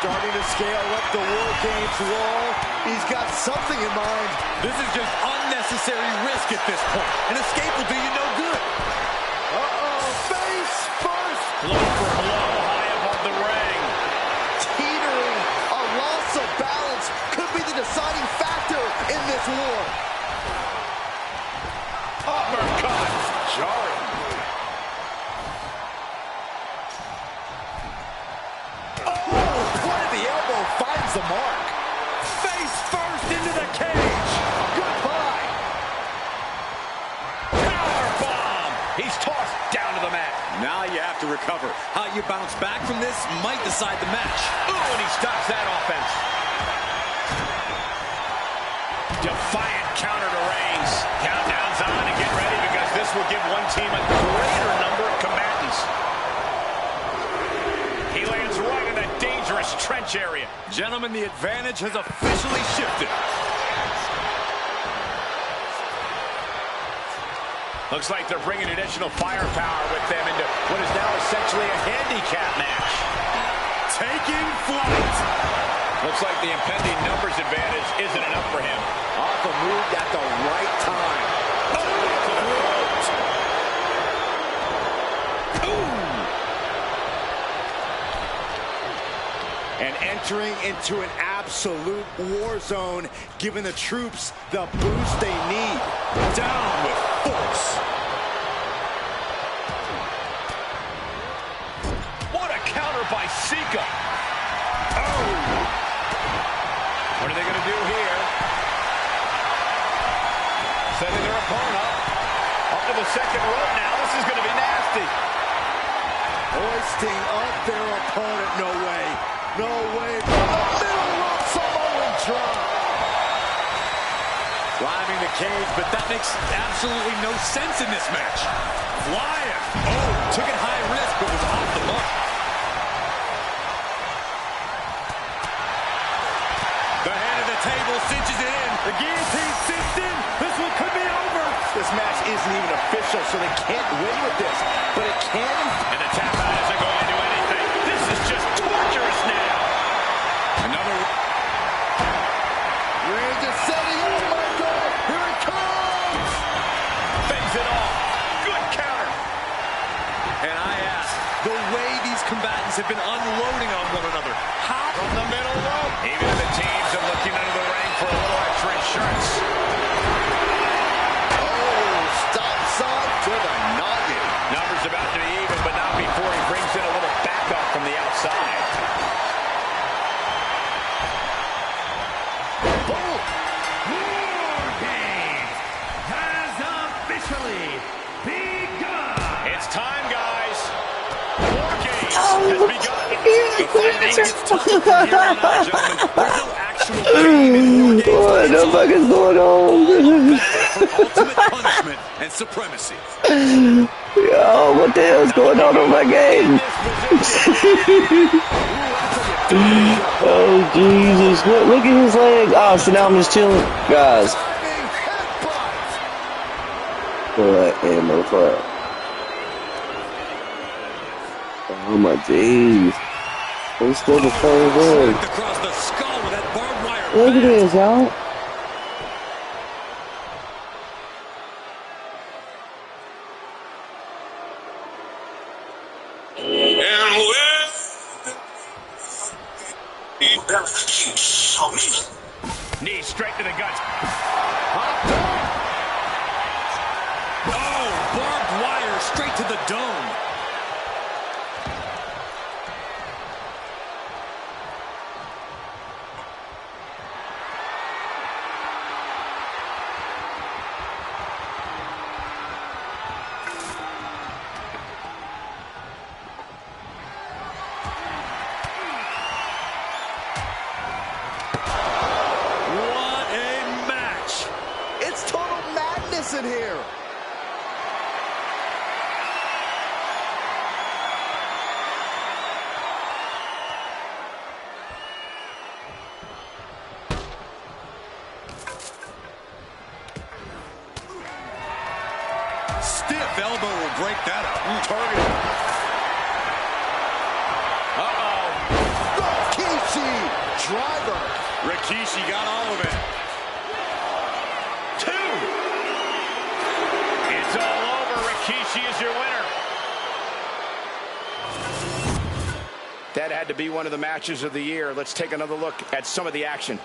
Starting to scale up the War Games wall. He's got something in mind. This is just unnecessary risk at this point. An escape will do you no good. Uh-oh, face first. Blow for blow high above the ring. Teetering. A loss of balance could be the deciding factor in this war. Uppercut. Jarring. The elbow finds the mark. Face first into the cage. Goodbye. Powerbomb. He's tossed down to the mat. Now you have to recover. How you bounce back from this might decide the match. Ooh, and he stops that offense. Defiant counter to Reigns. Countdown's on and get ready because this will give one team a greater number of combatants. He lands right in that dangerous trench area. Gentlemen, the advantage has officially shifted. Looks like they're bringing additional firepower with them into what is now essentially a handicap match. Taking flight. Looks like the impending numbers advantage isn't enough for him. Off a move at the right time. Oh, to the throat. Ooh. And entering into an absolute war zone, giving the troops the boost they need. Down with force. What a counter by Sika. Oh. What are they going to do here? Setting their opponent up to the second rope now. This is going to be nasty. Hoisting up their opponent, no way. No way. From the middle rope, Samoan drop. Climbing the cage, but that makes absolutely no sense in this match. Flying. Oh, took it high risk, but was off the mark. The head of the table cinches it in. The guillotine sinks in. This one could be over. This match isn't even official, so they can't win with this. But it can. And the tap out isn't going to do anything. This is just torturous now. Another. Reigns is setting up, my God. Here it comes. Fends it off. Good counter. And I ask, the way these combatants have been unloading on one another, how? From the middle rope. Even the teams are looking under the ring for a little extra insurance. Oh, stop sign to the noggin. Numbers about to be even, but not before he brings in a little backup from the outside. Boom. War Games has officially begun. It's time, guys. War Games has begun. The fighting gets tougher from here on out, gentlemen. There's no actual game in War Games. What the fuck is going on? For ultimate punishment and supremacy. Yo, what the hell's going on my game? Oh, Jesus. Look at his leg. Oh, so now I'm just chilling. Guys. What in the fuck? Oh, my jeez. He's still the same way. Across the skull with that barbed wire. Look at this, y'all. Knee straight to the guts. Oh, barbed wire straight to the dome. In here. Stiff elbow will break that up. Targeting. Rikishi driver. Rikishi got all of it. It's all over. Rikishi is your winner. That had to be one of the matches of the year. Let's take another look at some of the action.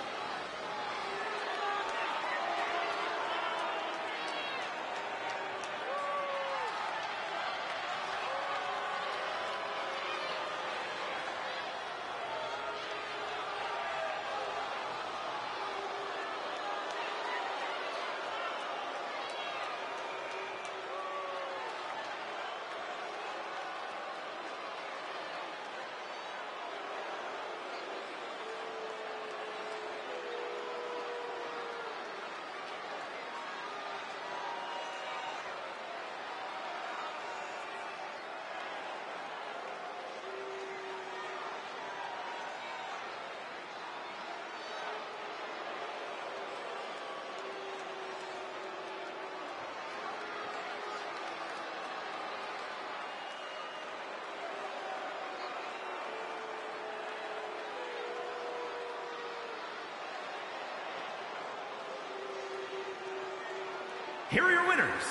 Here are your winners,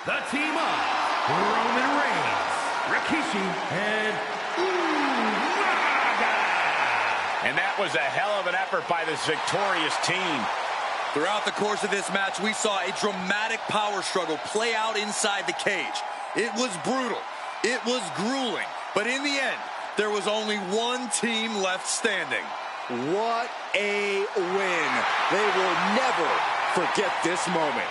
the team of Roman Reigns, Rikishi, and Umaga. And that was a hell of an effort by this victorious team. Throughout the course of this match, we saw a dramatic power struggle play out inside the cage. It was brutal. It was grueling. But in the end, there was only one team left standing. What a win. They will never forget this moment.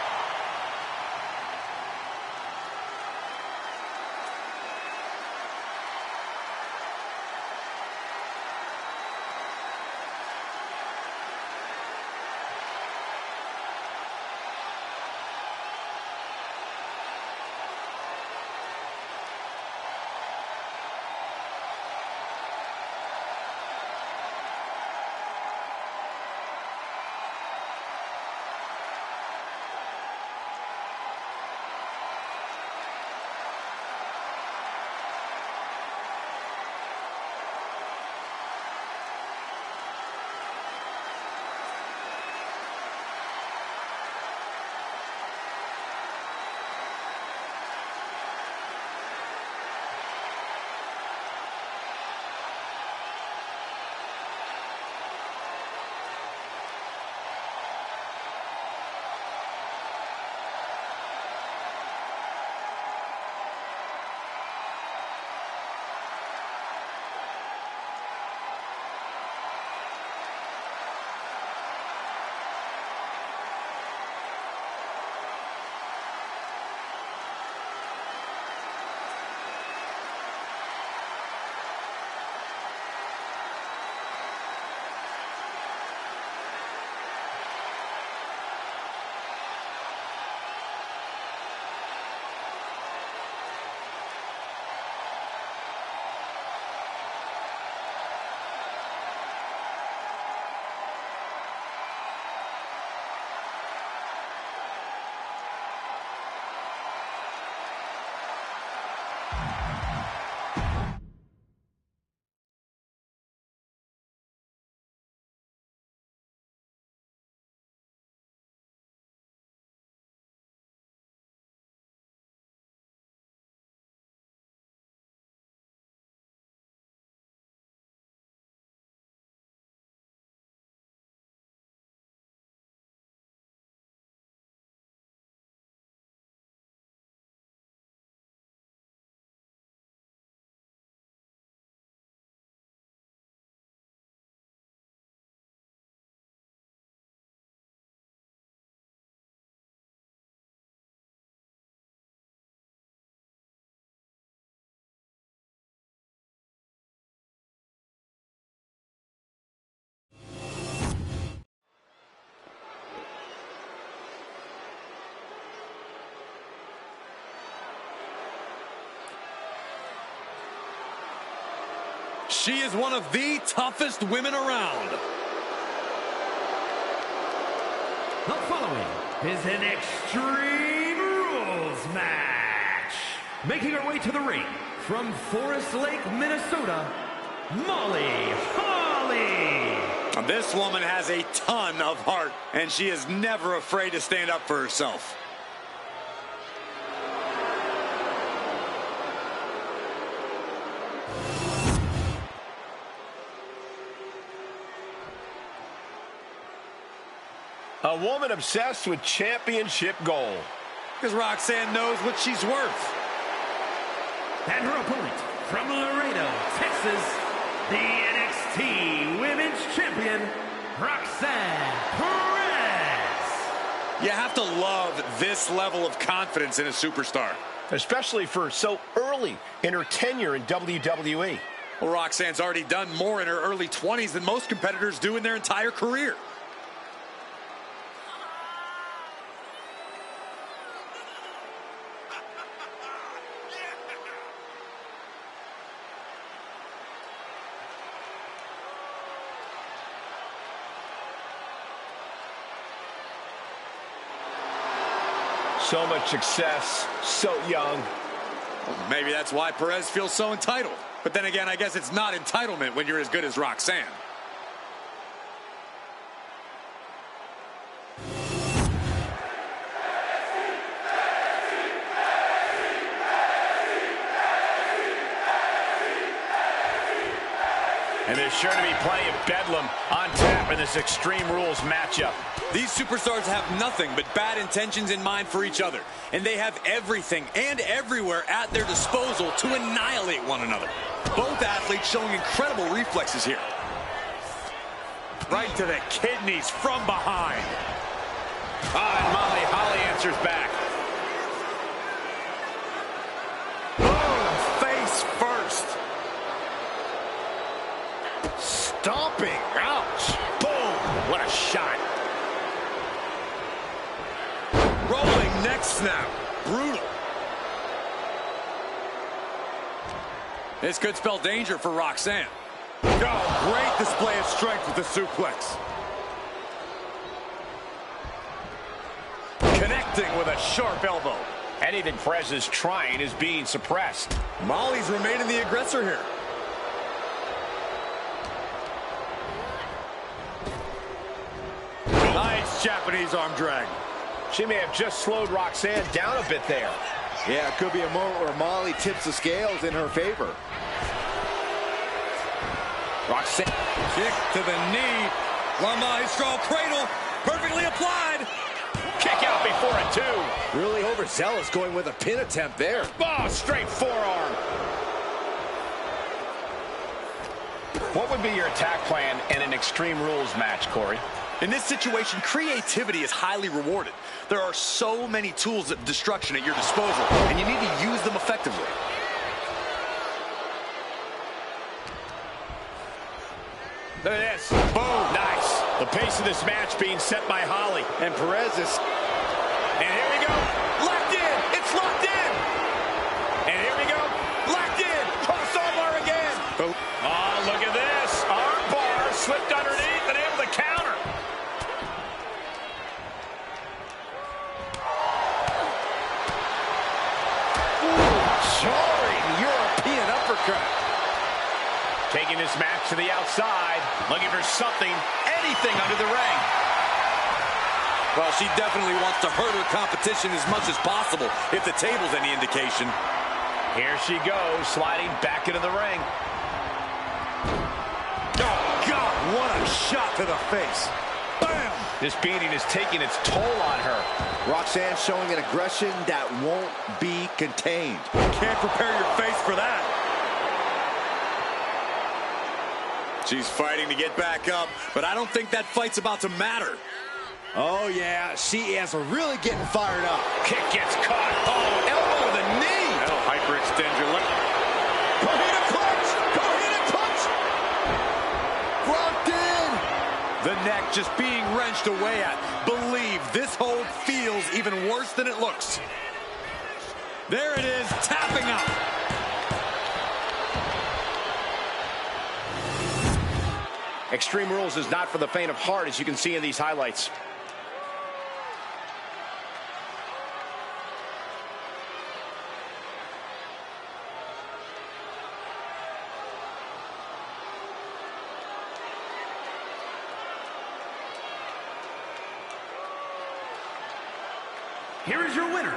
She is one of the toughest women around. The following is an Extreme Rules match. Making her way to the ring from Forest Lake, Minnesota, Molly Holly. This woman has a ton of heart, and she is never afraid to stand up for herself. A woman obsessed with championship gold. Because Roxanne knows what she's worth. And her opponent from Laredo, Texas, the NXT Women's Champion, Roxanne Perez. You have to love this level of confidence in a superstar. Especially for so early in her tenure in WWE. Well, Roxanne's already done more in her early 20s than most competitors do in their entire career. So much success, so young. Maybe that's why Perez feels so entitled. But then again, I guess it's not entitlement when you're as good as Roxanne. And there's sure to be plenty of bedlam on tap in this Extreme Rules matchup. These superstars have nothing but bad intentions in mind for each other. And they have everything and everywhere at their disposal to annihilate one another. Both athletes showing incredible reflexes here. Right to the kidneys from behind. And Molly Holly answers back. Boom, face first. Stomping, ouch. Boom, what a shot. Rolling neck snap, brutal. This could spell danger for Roxanne. Oh, great display of strength with the suplex. Connecting with a sharp elbow. Anything Perez is trying is being suppressed. Molly's remaining the aggressor here. Nice Japanese arm drag. She may have just slowed Roxanne down a bit there. Yeah, it could be a moment where Molly tips the scales in her favor. Roxanne. Kick to the knee. La Maestro cradle. Perfectly applied. Kick out before a two. Really overzealous going with a pin attempt there. Oh, straight forearm. What would be your attack plan in an Extreme Rules match, Corey? In this situation, creativity is highly rewarded. There are so many tools of destruction at your disposal, and you need to use them effectively. Look at this. Boom. Nice. The pace of this match being set by Holly. And Perez is... And here we go. Locked in. It's locked in. And here we go. Locked in. Crossover again. Oh, look at this. Arm bar slipped underneath and able to counter. jarring European uppercut. Taking this match to the outside, looking for something, anything under the ring. Well, she definitely wants to hurt her competition as much as possible, if the table's any indication. Here she goes, sliding back into the ring. Oh, God, what a shot to the face. Bam! This beating is taking its toll on her. Roxanne showing an aggression that won't be contained. Can't prepare your face for that. She's fighting to get back up, but I don't think that fight's about to matter. Oh, yeah, she is really getting fired up. Kick gets caught. Oh, elbow to the knee. That'll hyperextend your leg. Cohina clutch! Cohina clutch! Locked in! The neck just being wrenched away at. Believe this hold feels even worse than it looks. There it is, tapping out. Extreme Rules is not for the faint of heart, as you can see in these highlights. Here is your winner,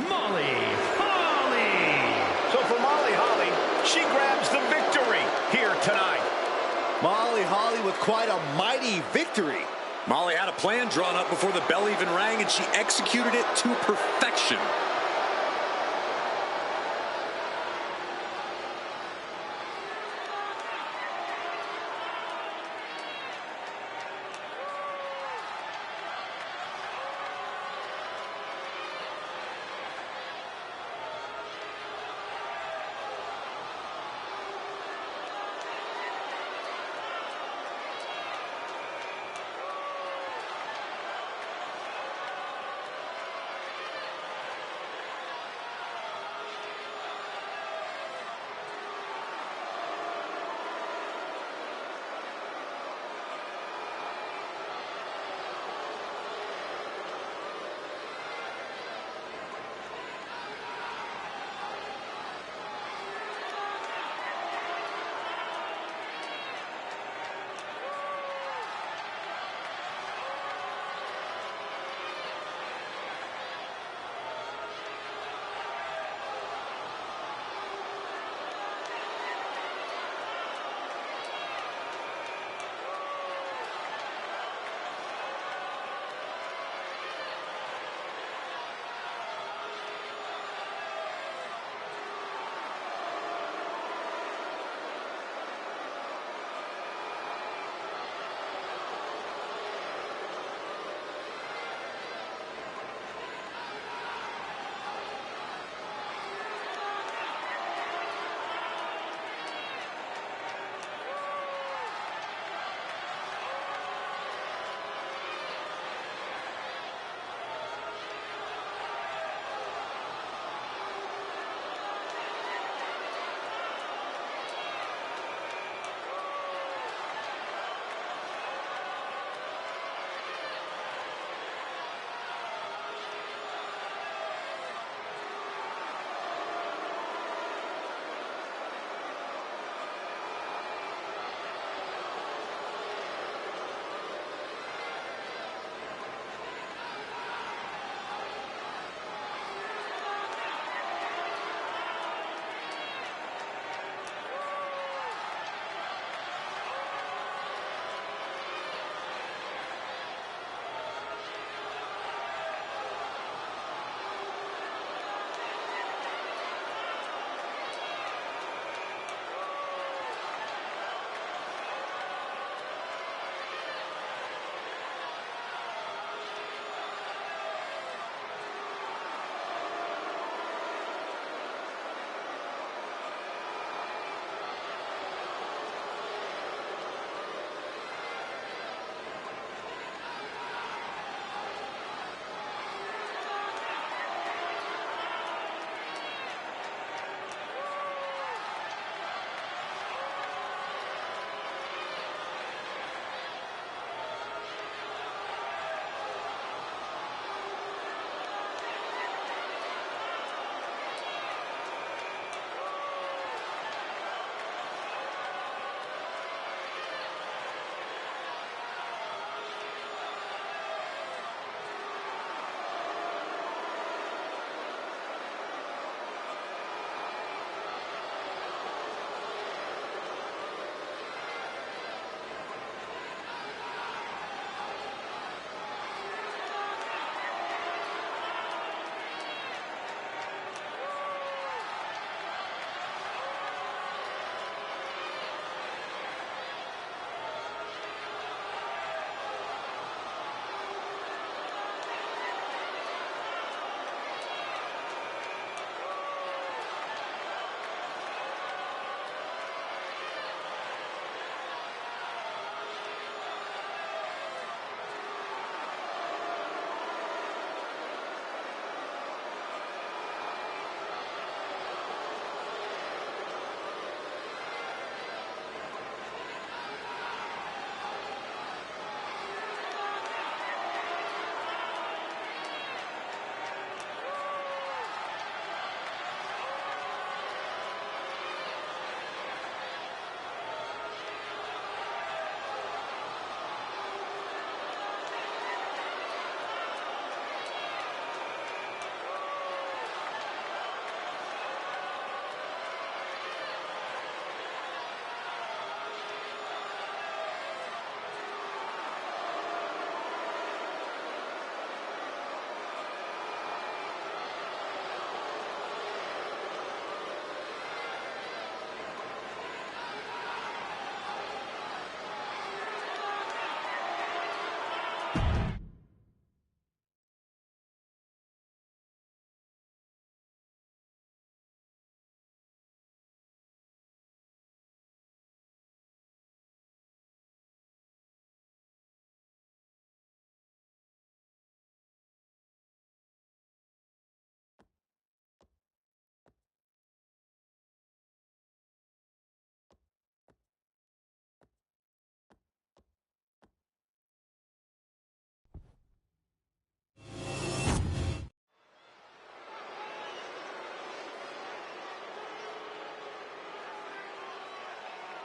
Molly Holly. So for Molly Holly, she grabs the victory here tonight. Molly Holly with quite a mighty victory. Molly had a plan drawn up before the bell even rang, and she executed it to perfection.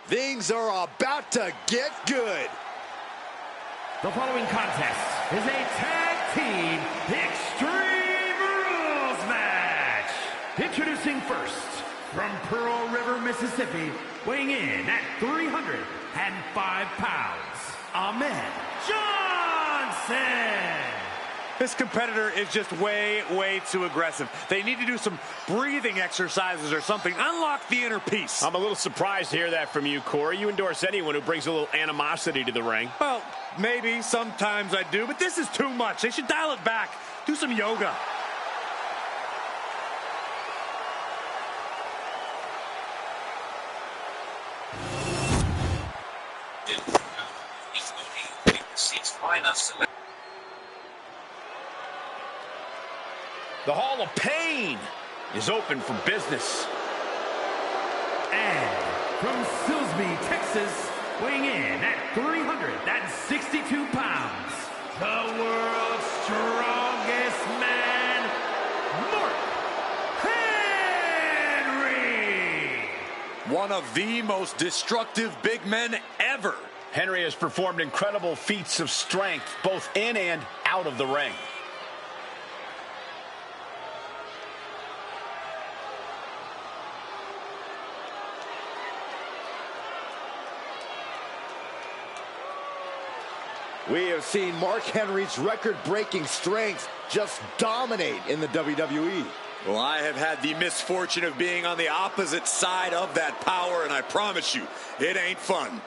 Things are about to get good. The following contest is a tag team Extreme Rules match. Introducing first, from Pearl River, Mississippi, weighing in at 305 pounds, Ahmed Johnson. This competitor is just way too aggressive. They need to do some breathing exercises or something. Unlock the inner peace. I'm a little surprised to hear that from you, Corey. You endorse anyone who brings a little animosity to the ring. Well, maybe. Sometimes I do. But this is too much. They should dial it back. Do some yoga. The Hall of Pain is open for business. And from Silsbee, Texas, weighing in at 362 pounds, the world's strongest man, Mark Henry. One of the most destructive big men ever. Henry has performed incredible feats of strength, both in and out of the ring. We have seen Mark Henry's record-breaking strength just dominate in the WWE. Well, I have had the misfortune of being on the opposite side of that power, and I promise you, it ain't fun.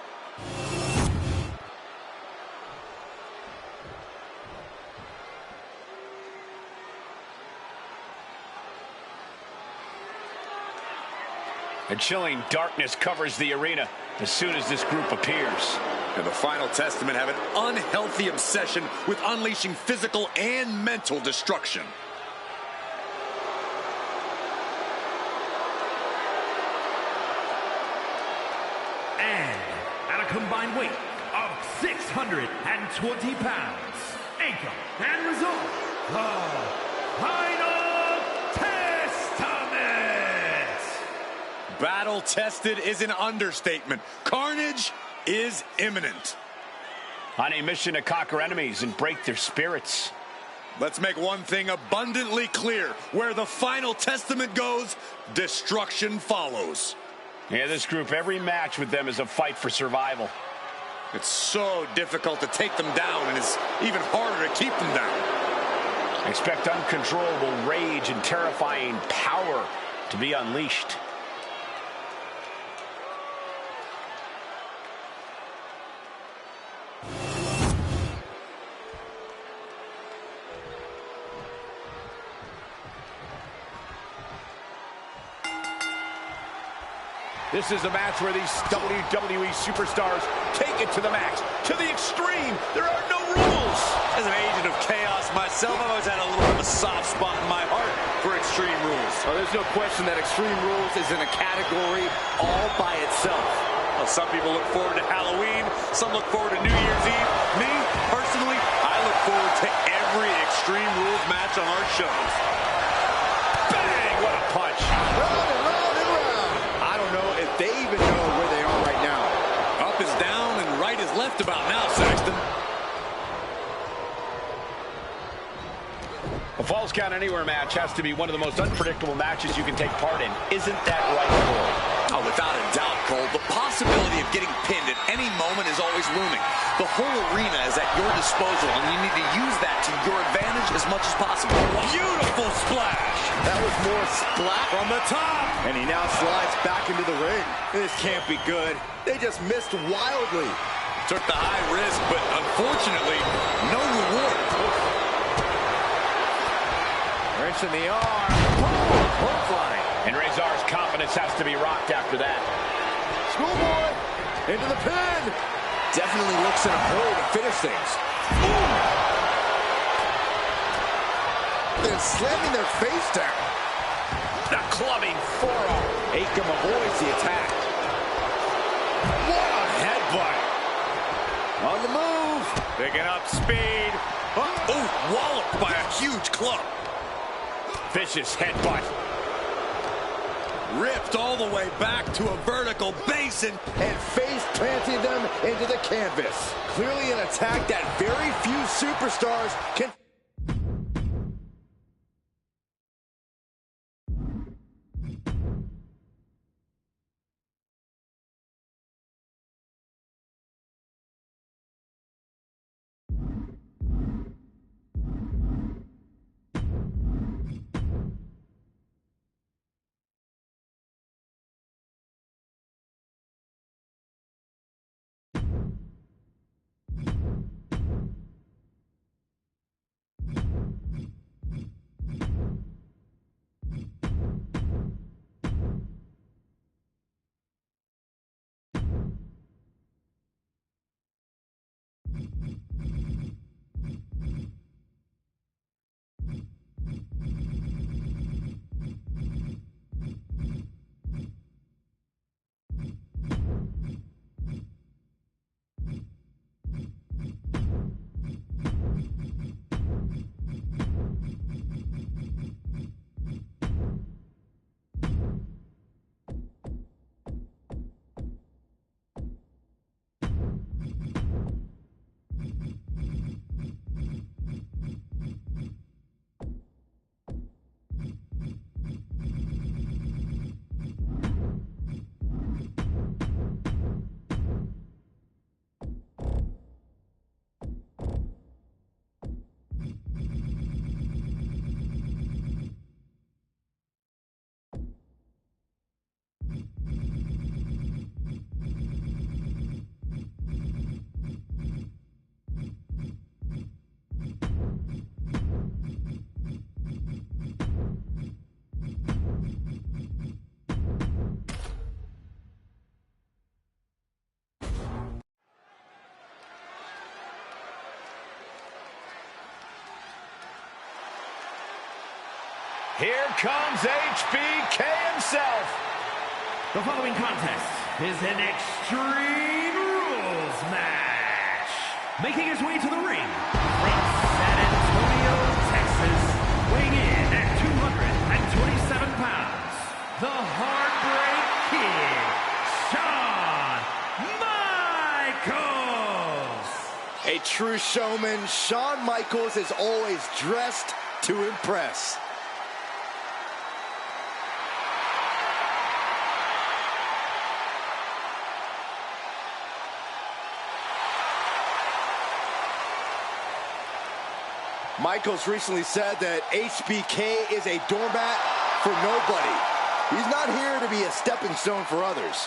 A chilling darkness covers the arena as soon as this group appears. And the Final Testament have an unhealthy obsession with unleashing physical and mental destruction. And at a combined weight of 620 pounds, Anchor and Result, the Final Testament. Battle-tested is an understatement. Carnage is imminent. On a mission to conquer enemies and break their spirits. Let's make one thing abundantly clear. Where the Final Testament goes, destruction follows. Yeah, this group, every match with them is a fight for survival. It's so difficult to take them down, and it's even harder to keep them down. Expect uncontrollable rage and terrifying power to be unleashed. This is a match where these WWE superstars take it to the max, to the extreme. There are no rules. As an agent of chaos myself, I've always had a little bit of a soft spot in my heart for Extreme Rules. Oh, there's no question that Extreme Rules is in a category all by itself. Well, some people look forward to Halloween. Some look forward to New Year's Eve. Me, personally, I look forward to every Extreme Rules match on our shows. Bang! What a punch. Round and round and round. I don't know if they even know where they are right now. Up is down and right is left about now, Saxton. A Falls Count Anywhere match has to be one of the most unpredictable matches you can take part in. Isn't that right, Corey? Oh, without a doubt, Cole. The possibility of getting pinned at any moment is always looming. The whole arena is at your disposal, and you need to use that to your advantage as much as possible. Beautiful splash. That was more splat From the top. and he now slides back into the ring. This can't be good. They just missed wildly. Took the high risk, but unfortunately, no reward. Wrench in the arm. Clothesline. And Razor's confidence has to be rocked after that. Schoolboy into the pin. Definitely looks in a hurry to finish things. They're slamming their face down. The clubbing forearm. Akam avoids the attack. What a headbutt. On the move. Picking up speed. Oh, walloped by a huge club. Vicious headbutt. Ripped all the way back to a vertical basin. And face planting them into the canvas. Clearly an attack that very few superstars can... Here comes HBK himself. The following contest is an Extreme Rules match. Making his way to the ring from San Antonio, Texas, weighing in at 227 pounds, the Heartbreak Kid, Shawn Michaels. A true showman, Shawn Michaels is always dressed to impress. Michaels recently said that HBK is a doormat for nobody. He's not here to be a stepping stone for others.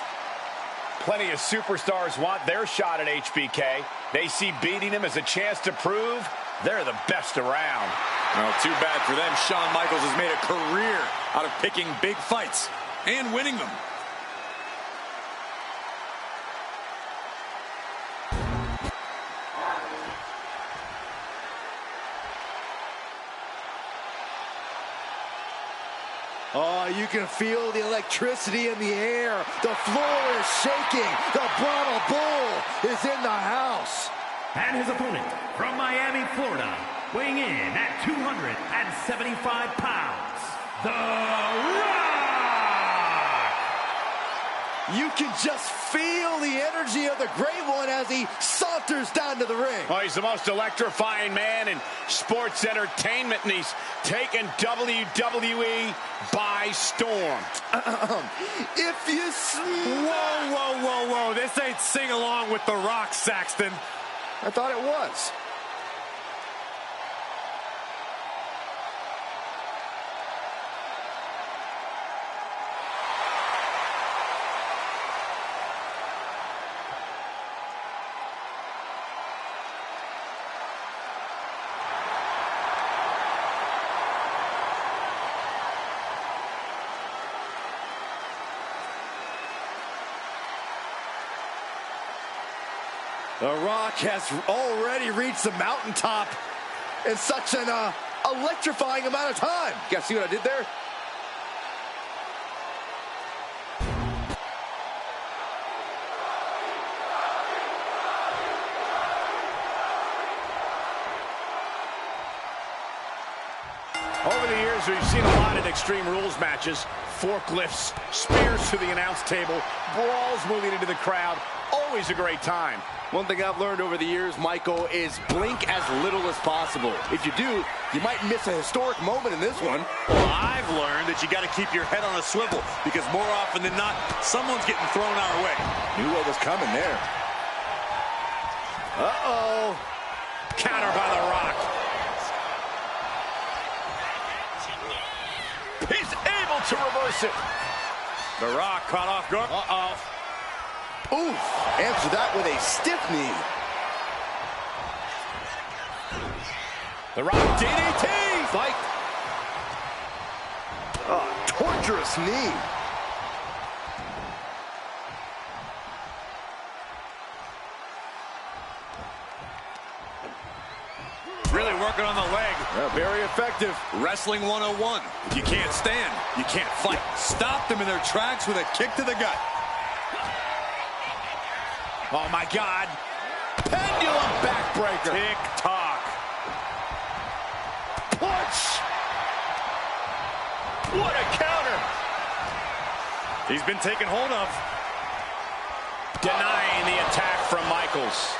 Plenty of superstars want their shot at HBK. They see beating him as a chance to prove they're the best around. Well, too bad for them. Shawn Michaels has made a career out of picking big fights and winning them. Oh, you can feel the electricity in the air. The floor is shaking. The Brahma Bull is in the house. And his opponent from Miami, Florida, weighing in at 275 pounds, The Rock! You can just feel the energy of the Great One as he saunters down to the ring. Oh, he's the most electrifying man in sports entertainment, and he's taken WWE by storm. If you Whoa, whoa, whoa, whoa. This ain't sing along with The Rock, Saxton. I thought it was. The Rock has already reached the mountaintop in such an electrifying amount of time. You guys see what I did there? Over the years, we've seen a lot of Extreme Rules matches. Forklifts, spears to the announce table, brawls moving into the crowd. Always a great time. One thing I've learned over the years, Michael, is blink as little as possible. If you do, you might miss a historic moment in this one. Well, I've learned that you got to keep your head on a swivel because more often than not, someone's getting thrown our way. Knew what was coming there. Uh-oh. Counter by The Rock. He's able to reverse it. The Rock caught off guard. Uh-oh. Oof. Answer that with a stiff knee. The Rock DDT. Fight. Torturous knee. Really working on the leg. Yeah, very effective. Wrestling 101. If you can't stand, you can't fight. Stop them in their tracks with a kick to the gut. Oh, my God. Pendulum backbreaker. Tick-tock. Punch. What a counter. He's been taken hold of. Denying the attack from Michaels.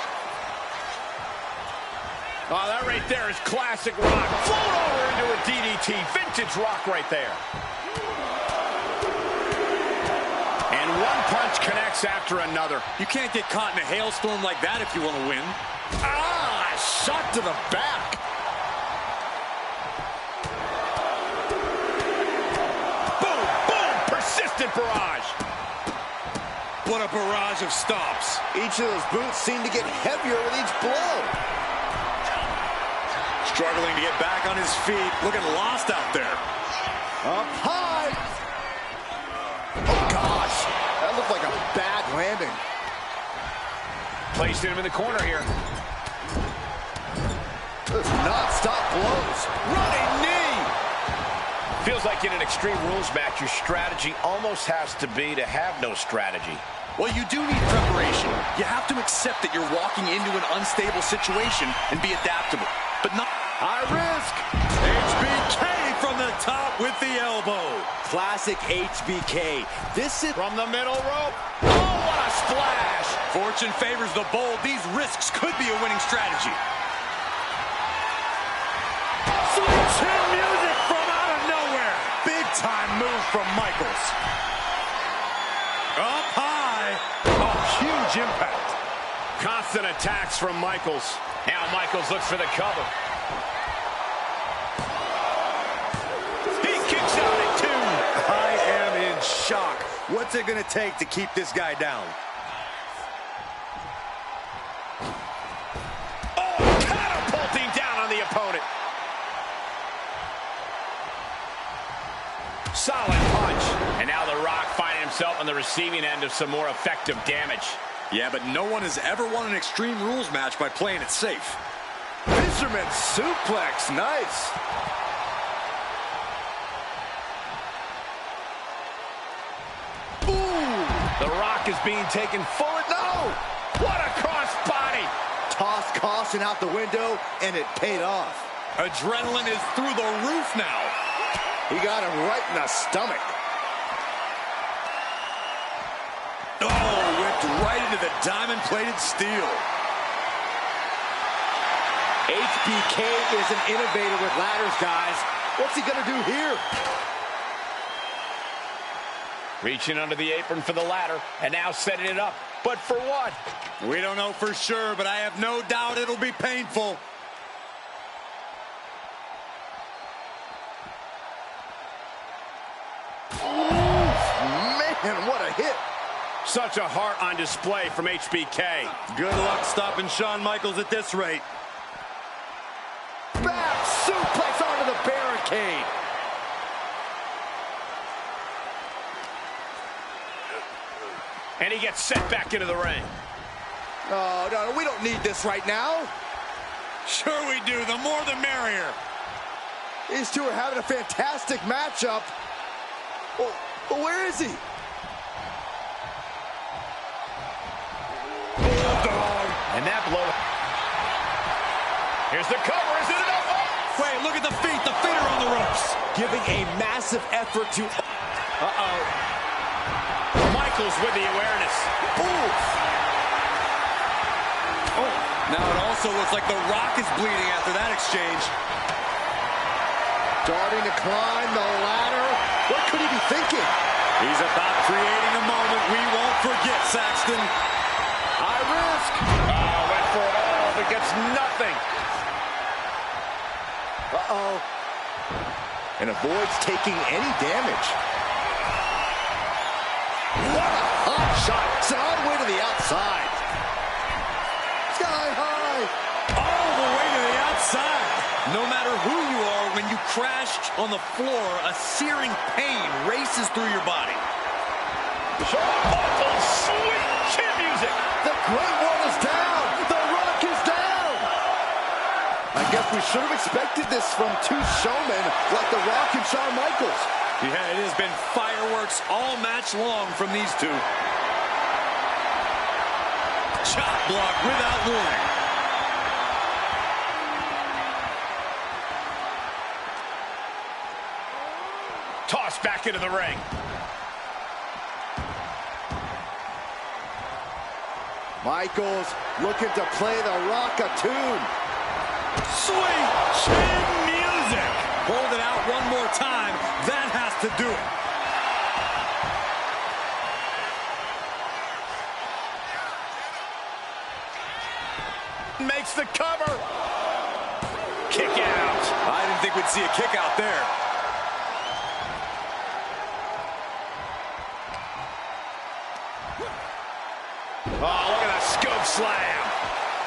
Oh, that right there is classic Rock. Float over into a DDT. Vintage Rock right there. And one punch connects after another. You can't get caught in a hailstorm like that if you want to win. Ah, shot to the back. Boom, boom, persistent barrage. What a barrage of stomps. Each of those boots seem to get heavier with each blow. Struggling to get back on his feet. Looking lost out there. Up high. Oh, gosh. That looked like a bad landing. Placing him in the corner here. Those non-stop blows. Running knee. Feels like in an Extreme Rules match, your strategy almost has to be to have no strategy. Well, you do need preparation. You have to accept that you're walking into an unstable situation and be adaptable. But not High risk. HBK from the top with the elbow. Classic HBK. This is From the middle rope. Oh, what a splash. Fortune favors the bold. These risks could be a winning strategy. Sweet chin music from out of nowhere. Big time move from Michaels. Up high. Oh, huge impact. Constant attacks from Michaels. Now Michaels looks for the cover. He kicks out at 2. I am in shock. What's it going to take to keep this guy down? Oh, catapulting down on the opponent. Solid punch. And now The Rock finding himself on the receiving end of some more effective damage. Yeah, but no one has ever won an Extreme Rules match by playing it safe. Fisherman suplex. Nice. Ooh. The Rock is being taken full. No! What a crossbody! Toss caution out the window, and it paid off. Adrenaline is through the roof now. He got him right in the stomach. Oh, whipped right into the diamond-plated steel. HBK is an innovator with ladders, guys. What's he gonna do here? Reaching under the apron for the ladder, and now setting it up. But for what? We don't know for sure, but I have no doubt it'll be painful. Man, what a hit. Such a heart on display from HBK. Good luck stopping Shawn Michaels at this rate. Back suplex onto the barricade. And he gets set back into the ring. Oh, no, we don't need this right now. Sure we do. The more the merrier. These two are having a fantastic matchup. Oh, where is he? Bulldog. And that blow. Here's the cover. Is it enough? Oh. Wait, look at the feet. The feet are on the ropes. giving a massive effort to... Michaels with the awareness. Ooh. Oh, now it also looks like The Rock is bleeding after that exchange. Starting to climb the ladder. What could he be thinking? He's about creating a moment we won't forget, Saxton. High risk. Oh, went for it all, but gets nothing. Uh-oh. And avoids taking any damage. What a hot shot. It's all the way to the outside. Sky high. All the way to the outside. No matter who you are, when you crash on the floor, a searing pain races through your body. Awful sweet chin music. The Great One is down. The Rock is down. I guess we should have expected this from two showmen like The Rock and Shawn Michaels. Yeah, it has been fireworks all match long from these two. Chop block without warning. Tossed back into the ring. Michaels looking to play The Rock a tune. Sweet chin music. Hold it out one more time. That has to do it. Makes the cover. Kick out. I didn't think we'd see a kick out there. Oh, look at that scoop slam.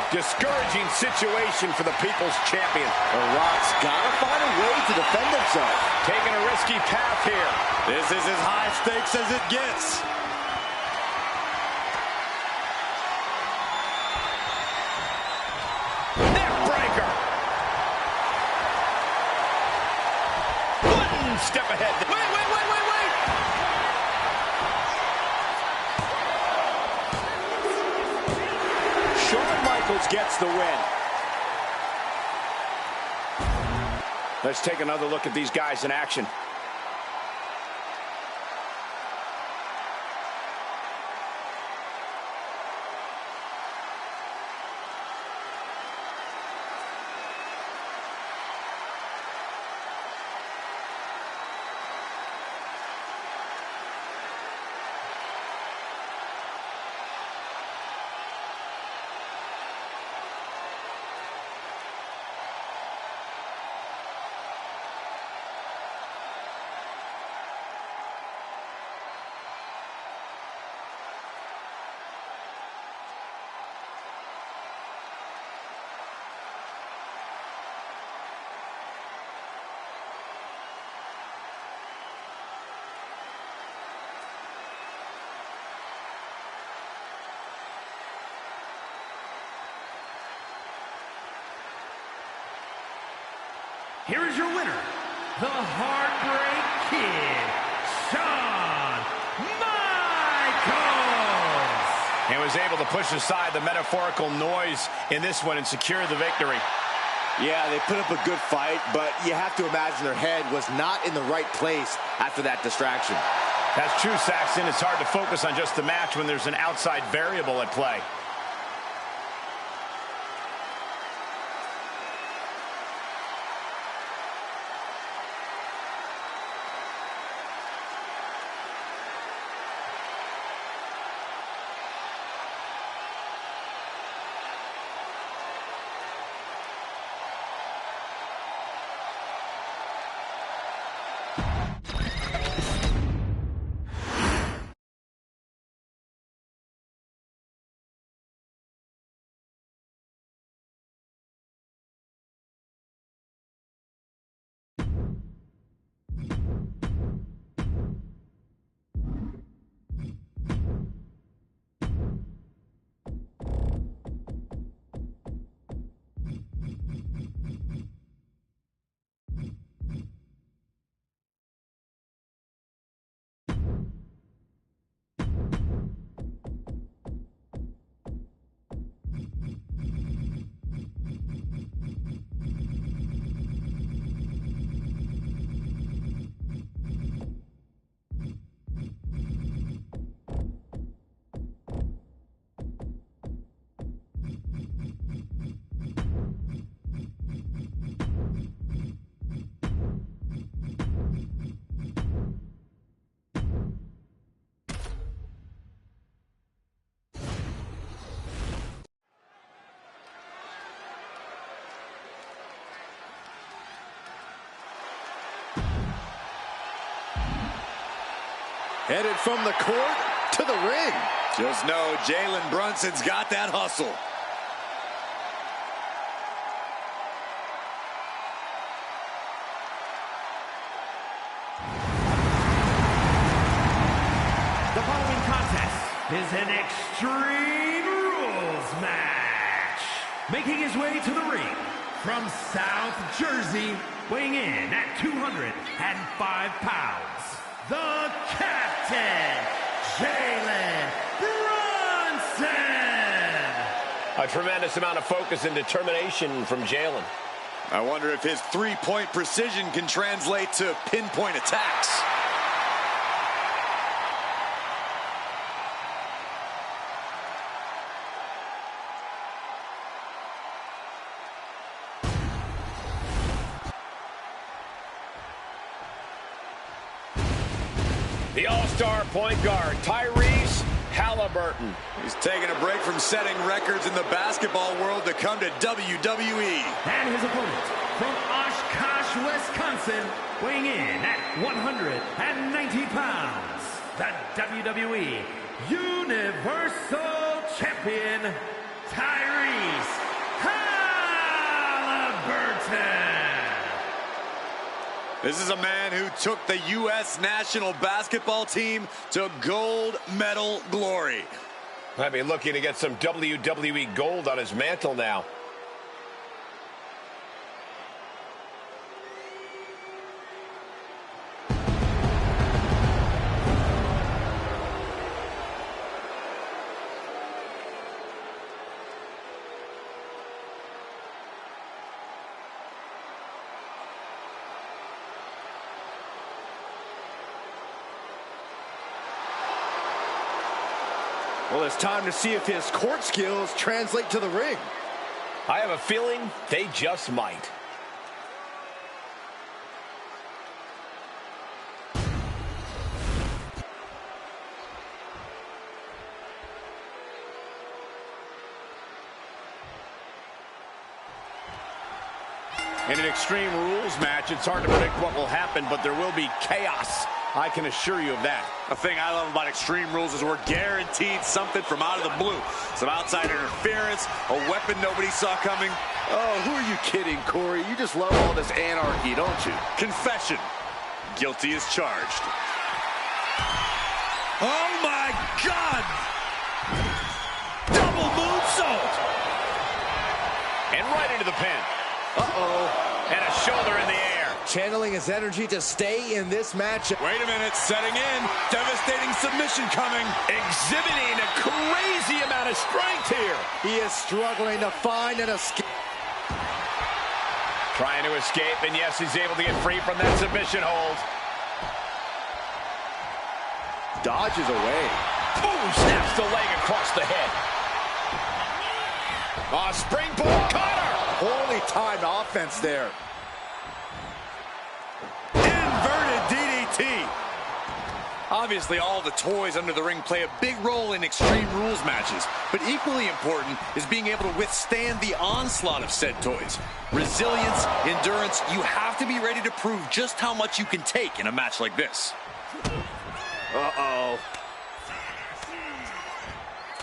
Discouraging situation for the People's Champion. The Rock's got to find a way to defend himself. Taking a risky path here. This is as high stakes as it gets. Neck breaker. One step ahead. Wait. Shawn Michaels gets the win. Let's take another look at these guys in action. Here is your winner, the Heartbreak Kid, Shawn Michaels. And was able to push aside the metaphorical noise in this one and secure the victory. Yeah, they put up a good fight, but you have to imagine their head was not in the right place after that distraction. That's true, Saxton. It's hard to focus on just the match when there's an outside variable at play. Headed from the court to the ring. Just know Jalen Brunson's got that hustle. The following contest is an Extreme Rules match. Making his way to the ring from South Jersey, weighing in at 205 pounds, the Captain, Jalen Brunson. A tremendous amount of focus and determination from Jalen. I wonder if his three-point precision can translate to pinpoint attacks. The all-star point guard, Tyrese Halliburton. He's taking a break from setting records in the basketball world to come to WWE. And his opponent from Oshkosh, Wisconsin, weighing in at 190 pounds, the WWE Universal Champion, Tyrese Halliburton. This is a man who took the U.S. national basketball team to gold medal glory. Might be looking to get some WWE gold on his mantle now. Well, it's time to see if his court skills translate to the ring. I have a feeling they just might. In an Extreme Rules match, it's hard to predict what will happen, but there will be chaos. I can assure you of that. The thing I love about Extreme Rules is we're guaranteed something from out of the blue. Some outside interference, a weapon nobody saw coming. Oh, who are you kidding, Corey? You just love all this anarchy, don't you? Confession. Guilty as charged. Oh, my God! Double moonsault! And right into the pin. Uh-oh. And a shoulder in the air. Channeling his energy to stay in this match. Wait a minute, setting in. Devastating submission coming. Exhibiting a crazy amount of strength here. He is struggling to find an escape. Trying to escape, and yes, he's able to get free from that submission hold. Dodges away. Boom! Snaps the leg across the head. Springboard cutter! Holy timed offense there. Inverted DDT. Obviously, all the toys under the ring play a big role in Extreme Rules matches, but equally important is being able to withstand the onslaught of said toys. Resilience, endurance, you have to be ready to prove just how much you can take in a match like this. Uh-oh.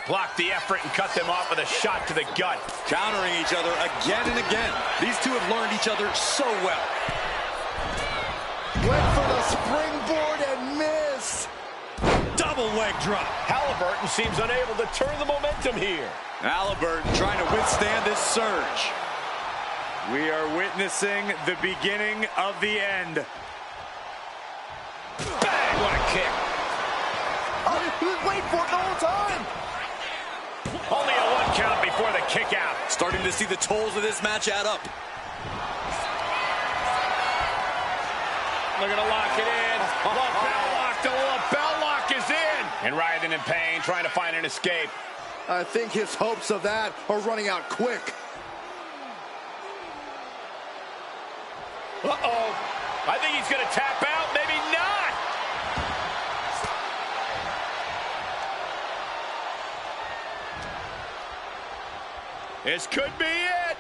Blocked the effort and cut them off with a shot to the gut. Countering each other again and again. These two have learned each other so well. Went for the springboard and missed. Double leg drop. Halliburton seems unable to turn the momentum here. Halliburton trying to withstand this surge. We are witnessing the beginning of the end. Bang! What a kick. Oh, he was waiting for it the whole time. Only a one count before the kick out. Starting to see the tolls of this match add up. Looking to lock it in. The bell lock is in. And writhing in pain, trying to find an escape. I think his hopes of that are running out quick. Uh-oh. I think he's going to tap out. Maybe not. This could be it.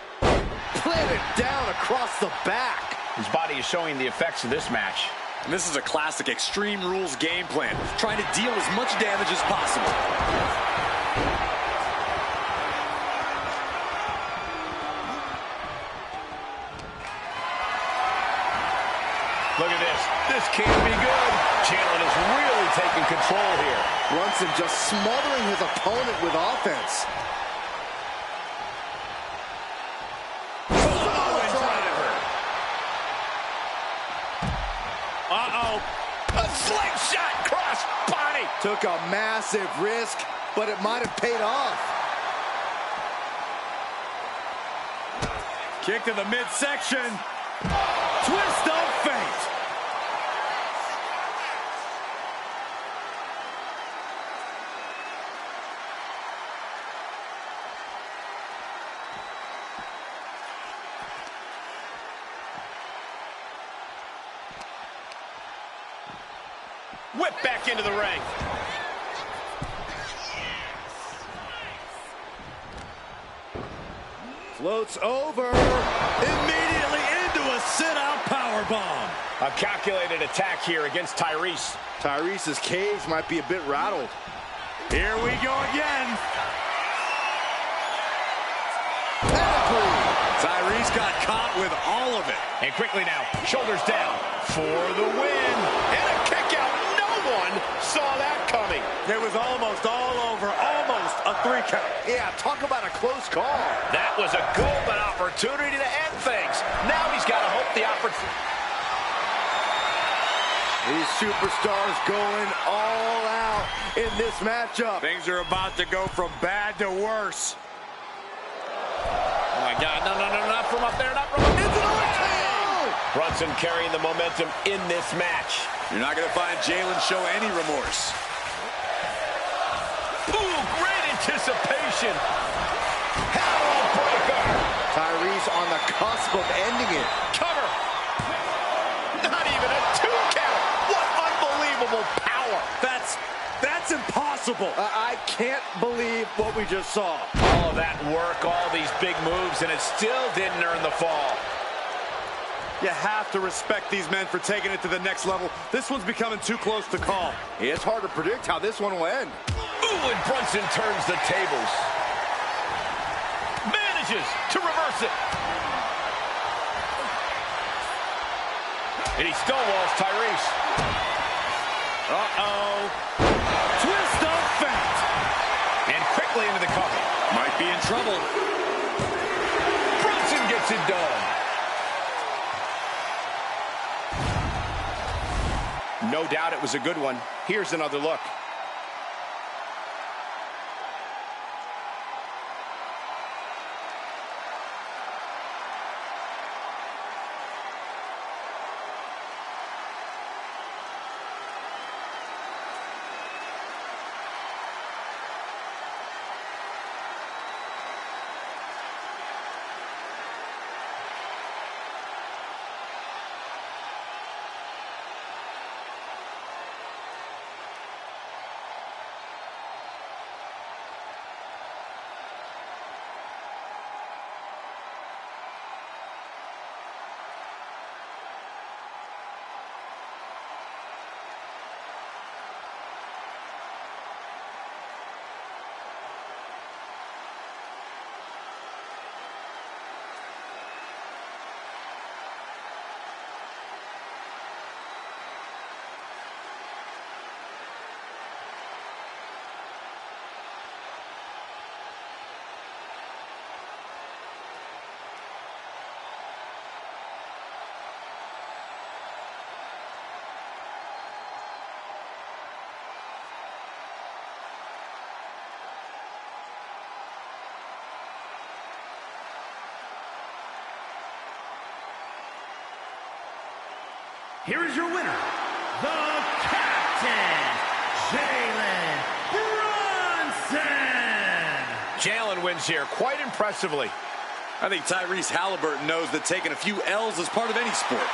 Planted down across the back. His body is showing the effects of this match. And this is a classic Extreme Rules game plan, trying to deal as much damage as possible. Look at this. This can't be good. Jalen is really taking control here. Brunson just smothering his opponent with offense. Uh-oh. A slingshot cross body. Took a massive risk, but it might have paid off. Kick to the midsection. Twist of fate. Whip back into the ring. Floats over. Immediately into a sit-out powerbomb. A calculated attack here against Tyrese. Tyrese's cage might be a bit rattled. Here we go again. Tyrese got caught with all of it. And quickly now, shoulders down for the win. And a kick out. No one saw that coming. It was almost all over. Almost a 3 count. Yeah, talk about a close call. That was a golden opportunity to end things. Now he's got to hope the opportunity. These superstars going all out in this matchup. Things are about to go from bad to worse. Oh my God, no, not from up there, not from up. Into the ring! Brunson carrying the momentum in this match. You're not going to find Jalen show any remorse. Ooh, great anticipation. Power breaker. Tyrese on the cusp of ending it. Cover. Not even a 2 count. What unbelievable power. That's impossible. I can't believe what we just saw. All of that work, all these big moves, and it still didn't earn the fall. You have to respect these men for taking it to the next level. This one's becoming too close to call. It's hard to predict how this one will end. Ooh, and Brunson turns the tables. Manages to reverse it. And he stonewalls Tyrese. Uh-oh. Twist of fate. And quickly into the cover. Might be in trouble. Brunson gets it done. No doubt it was a good one. Here's another look. Here is your winner, the Captain, Jalen Brunson. Jalen wins here quite impressively. I think Tyrese Halliburton knows that taking a few L's is part of any sport.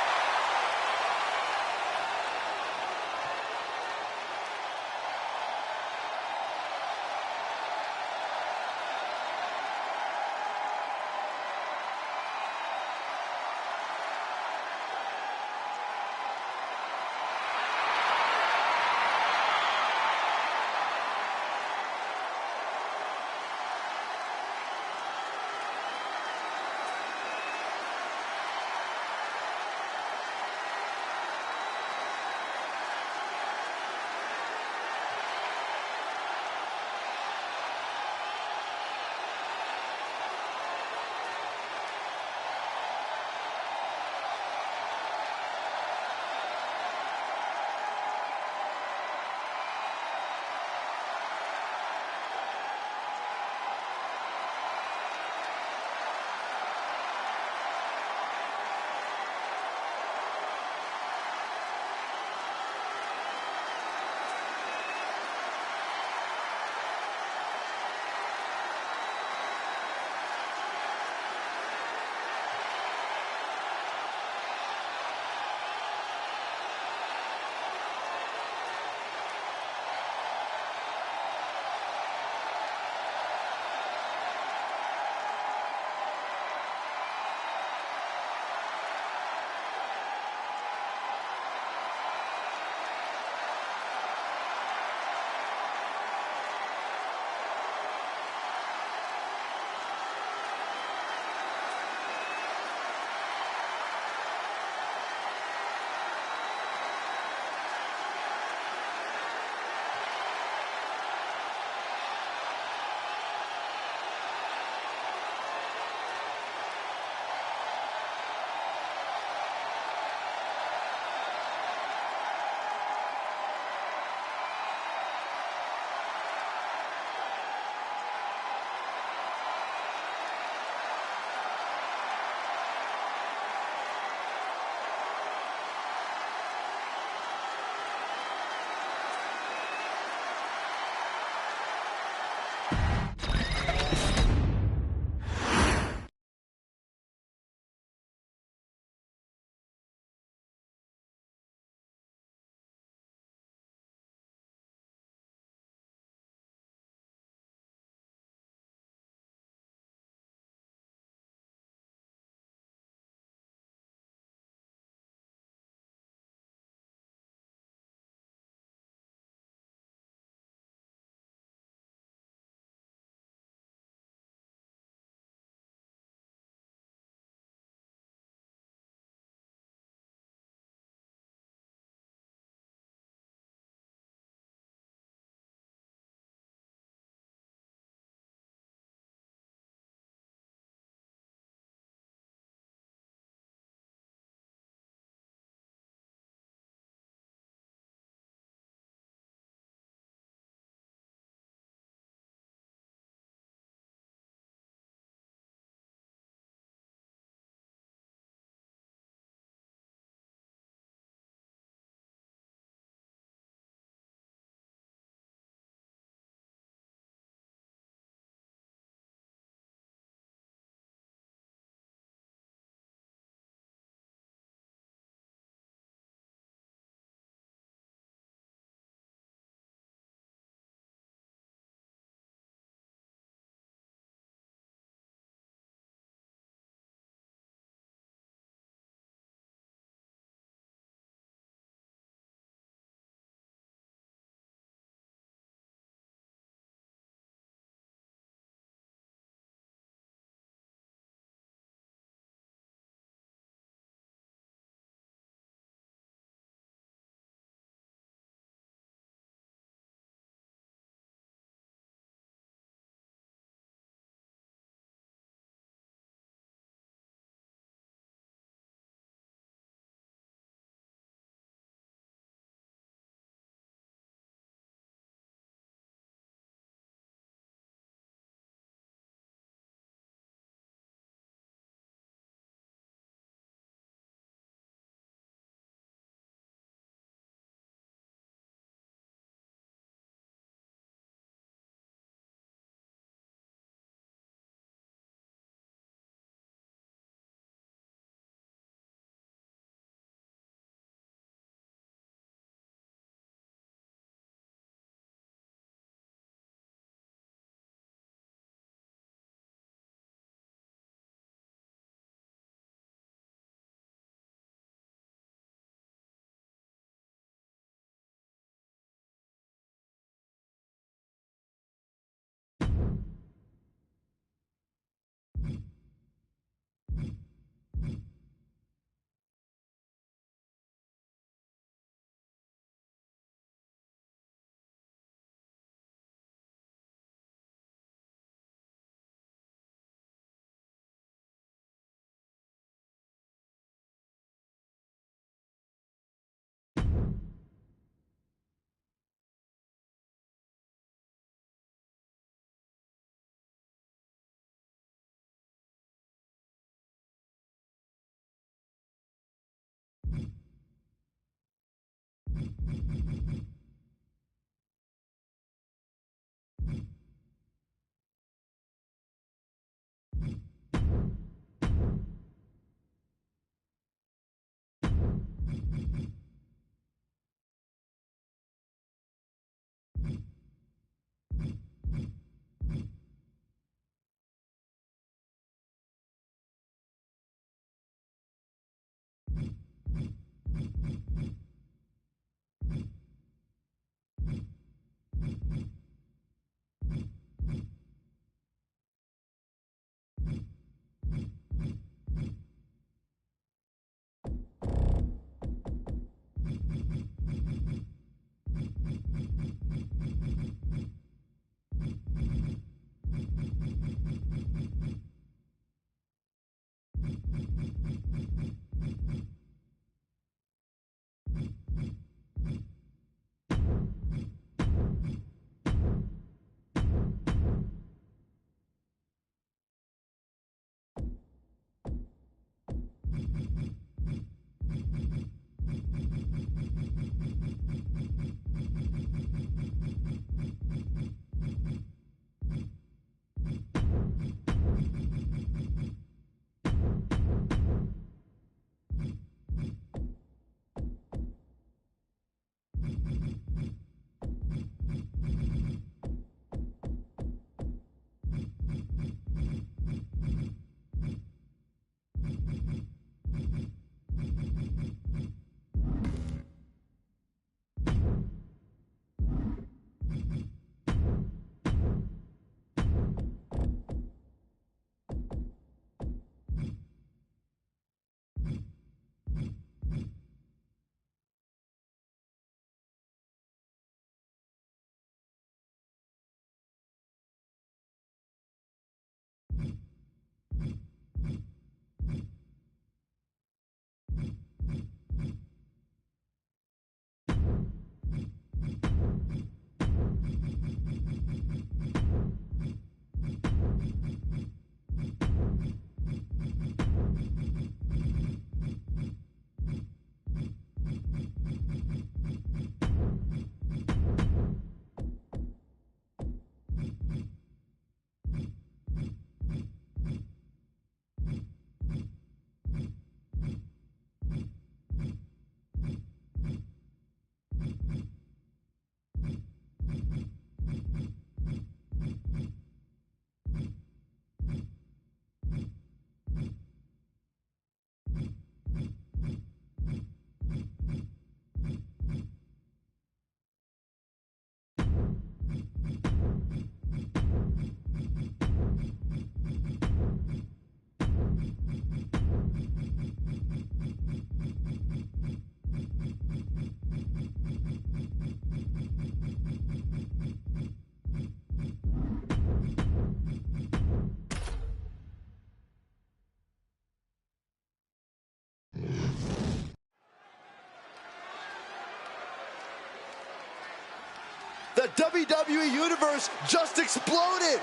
The WWE Universe just exploded.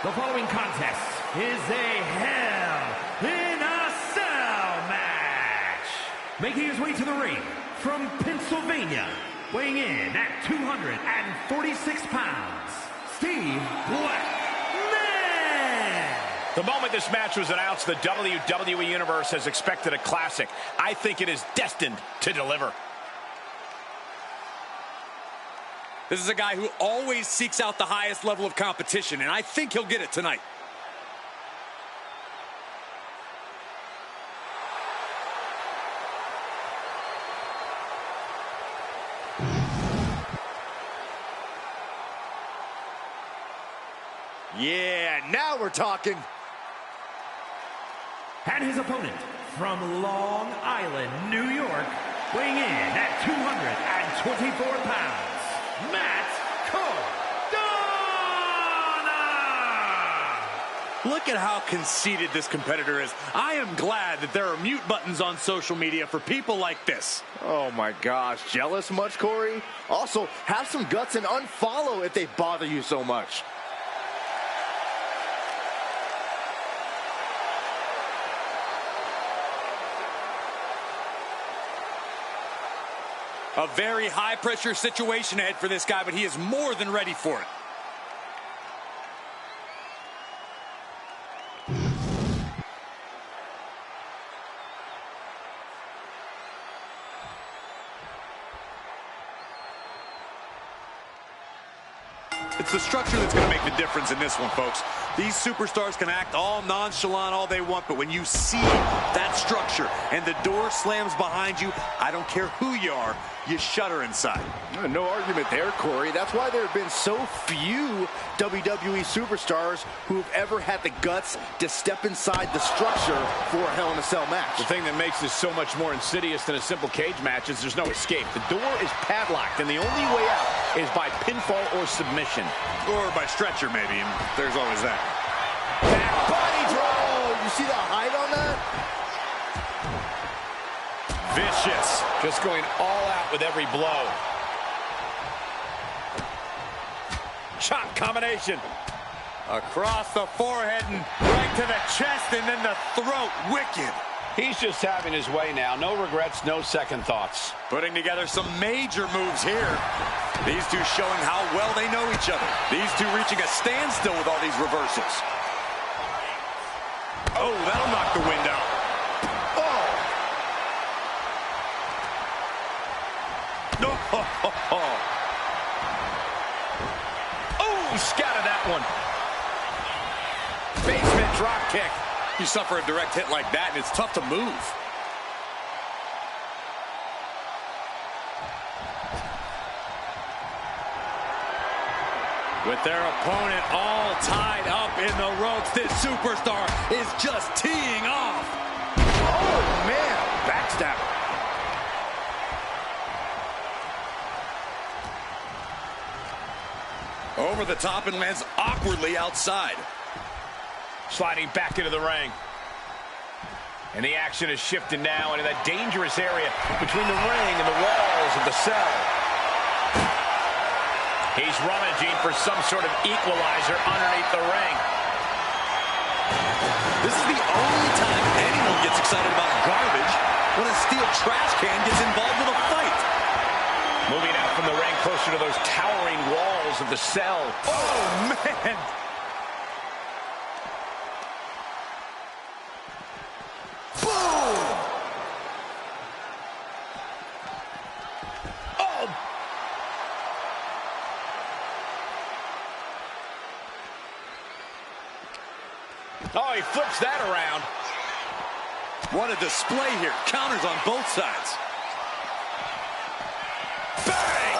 The following contest is a Hell in a Cell match. Making his way to the ring from Pennsylvania, weighing in at 246 pounds, Steve Blackman. The moment this match was announced, the WWE Universe has expected a classic. I think it is destined to deliver. This is a guy who always seeks out the highest level of competition, and I think he'll get it tonight. Yeah, now we're talking. And his opponent from Long Island, New York, weighing in at 224 pounds, Matt Cardona! Look at how conceited this competitor is. I am glad that there are mute buttons on social media for people like this. Oh my gosh, jealous much, Corey? Also, have some guts and unfollow if they bother you so much. A very high-pressure situation ahead for this guy, but he is more than ready for it. It's the structure that's going to make the difference in this one, folks. These superstars can act all nonchalant all they want, but when you see that structure and the door slams behind you, I don't care who you are, you shudder inside. No argument there, Corey. That's why there have been so few WWE superstars who have ever had the guts to step inside the structure for a Hell in a Cell match. The thing that makes this so much more insidious than a simple cage match is there's no escape. The door is padlocked, and the only way out is by pinfall or submission. Or by stretcher, maybe, and there's always that. Back body drop. Oh, you see the height on that? Vicious. Just going all out with every blow. Shot combination. Across the forehead and right to the chest and then the throat. Wicked. He's just having his way now. No regrets, no second thoughts. Putting together some major moves here. These two showing how well they know each other. These two reaching a standstill with all these reversals. Oh, that'll knock the wind out. Oh! Oh, scattered that one. Basement drop kick. You suffer a direct hit like that, and it's tough to move. With their opponent all tied up in the ropes, this superstar is just teeing off. Oh, man. Backstab. Over the top and lands awkwardly outside. Sliding back into the ring. And the action is shifting now into that dangerous area between the ring and the walls of the cell. He's rummaging for some sort of equalizer underneath the ring. This is the only time anyone gets excited about garbage when a steel trash can gets involved with a fight. Moving out from the ring closer to those towering walls of the cell. Oh, man! Oh, he flips that around. What a display here. Counters on both sides. Bang!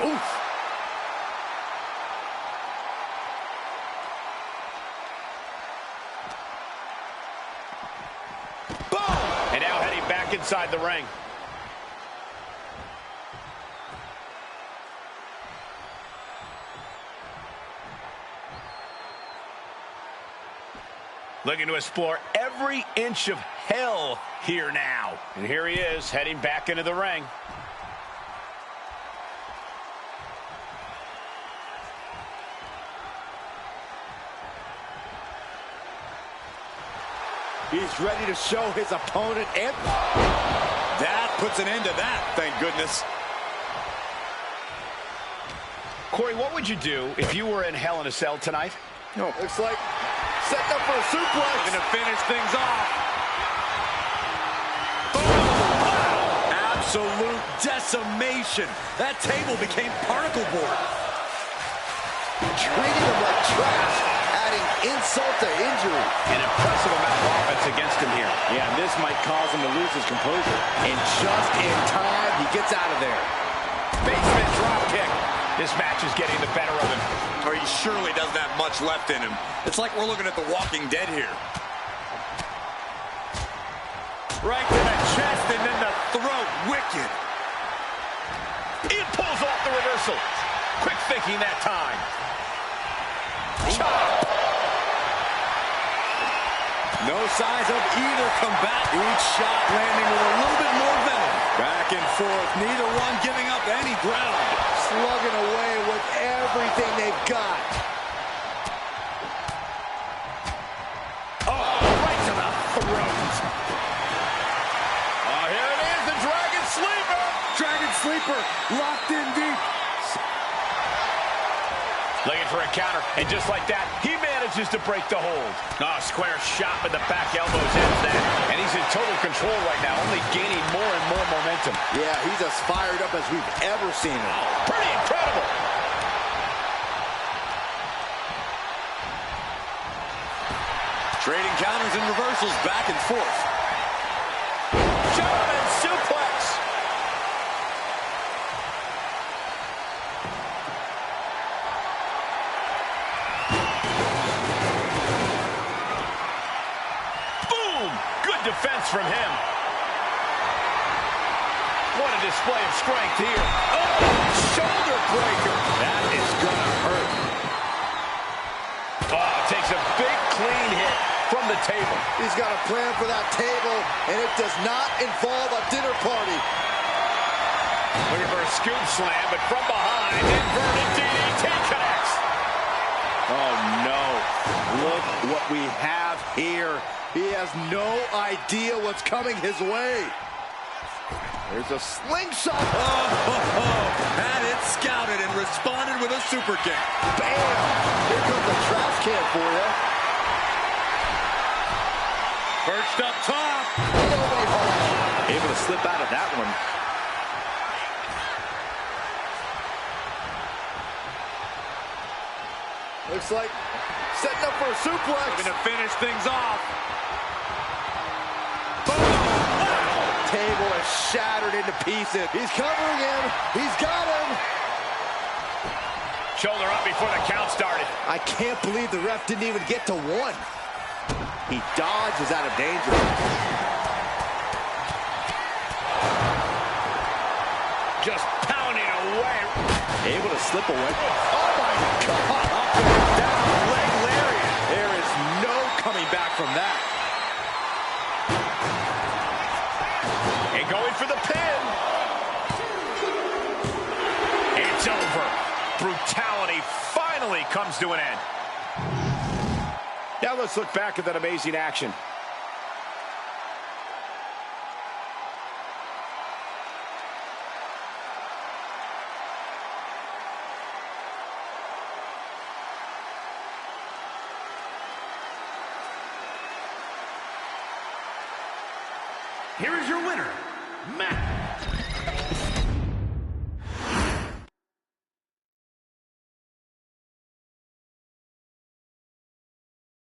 Oof. Boom! And now heading back inside the ring. Looking to explore every inch of hell here now. And here he is, heading back into the ring. He's ready to show his opponent, and that puts an end to that, thank goodness. Corey, what would you do if you were in Hell in a Cell tonight? oh, looks like setting up for a suplex. Going to finish things off. Absolute decimation. That table became particle board. Treating him like trash, adding insult to injury. An impressive amount of offense against him here. Yeah, and this might cause him to lose his composure. And just in time, he gets out of there. Basement drop kick. This match is getting the better of him. Or he surely doesn't have much left in him. It's like we're looking at The Walking Dead here. Right to the chest and then the throat. Wicked. He pulls off the reversal. Quick thinking that time. Chop. No signs of either combat. Each shot landing with a little bit more venom. Back and forth. Neither one giving up any ground. Slugging away with everything they've got. Oh, right to the throat. Oh, here it is, the Dragon Sleeper. Dragon Sleeper locked in deep. Looking for a counter, and just like that, he manages to break the hold. Oh, square shot with the back elbows ends that. And he's in total control right now, only gaining more and more momentum. Yeah, he's as fired up as we've ever seen him. Pretty incredible. Trading counters and reversals back and forth. German suplex. Defense from him. What a display of strength here. Oh, shoulder breaker. That is gonna hurt. Oh, takes a big clean hit from the table. He's got a plan for that table, and it does not involve a dinner party. Looking for a scoop slam, but from behind, inverted DDT connects. Oh, no. Look what we have here. He has no idea what's coming his way. There's a slingshot. Had it scouted and responded with a super kick. Bam! Here comes the trash can for you. Perched up top. Able to slip out of that one. Looks like setting up for a suplex. Going to finish things off. Table is shattered into pieces. He's covering him. He's got him. Shoulder up before the count started. I can't believe the ref didn't even get to one. He dodges out of danger. Just pounding away. Able to slip away. Oh, my God. Up and down, leg lariat. There is no coming back from that. And going for the pin. It's over. Brutality finally comes to an end. Now let's look back at that amazing action. Here is your winner, Matt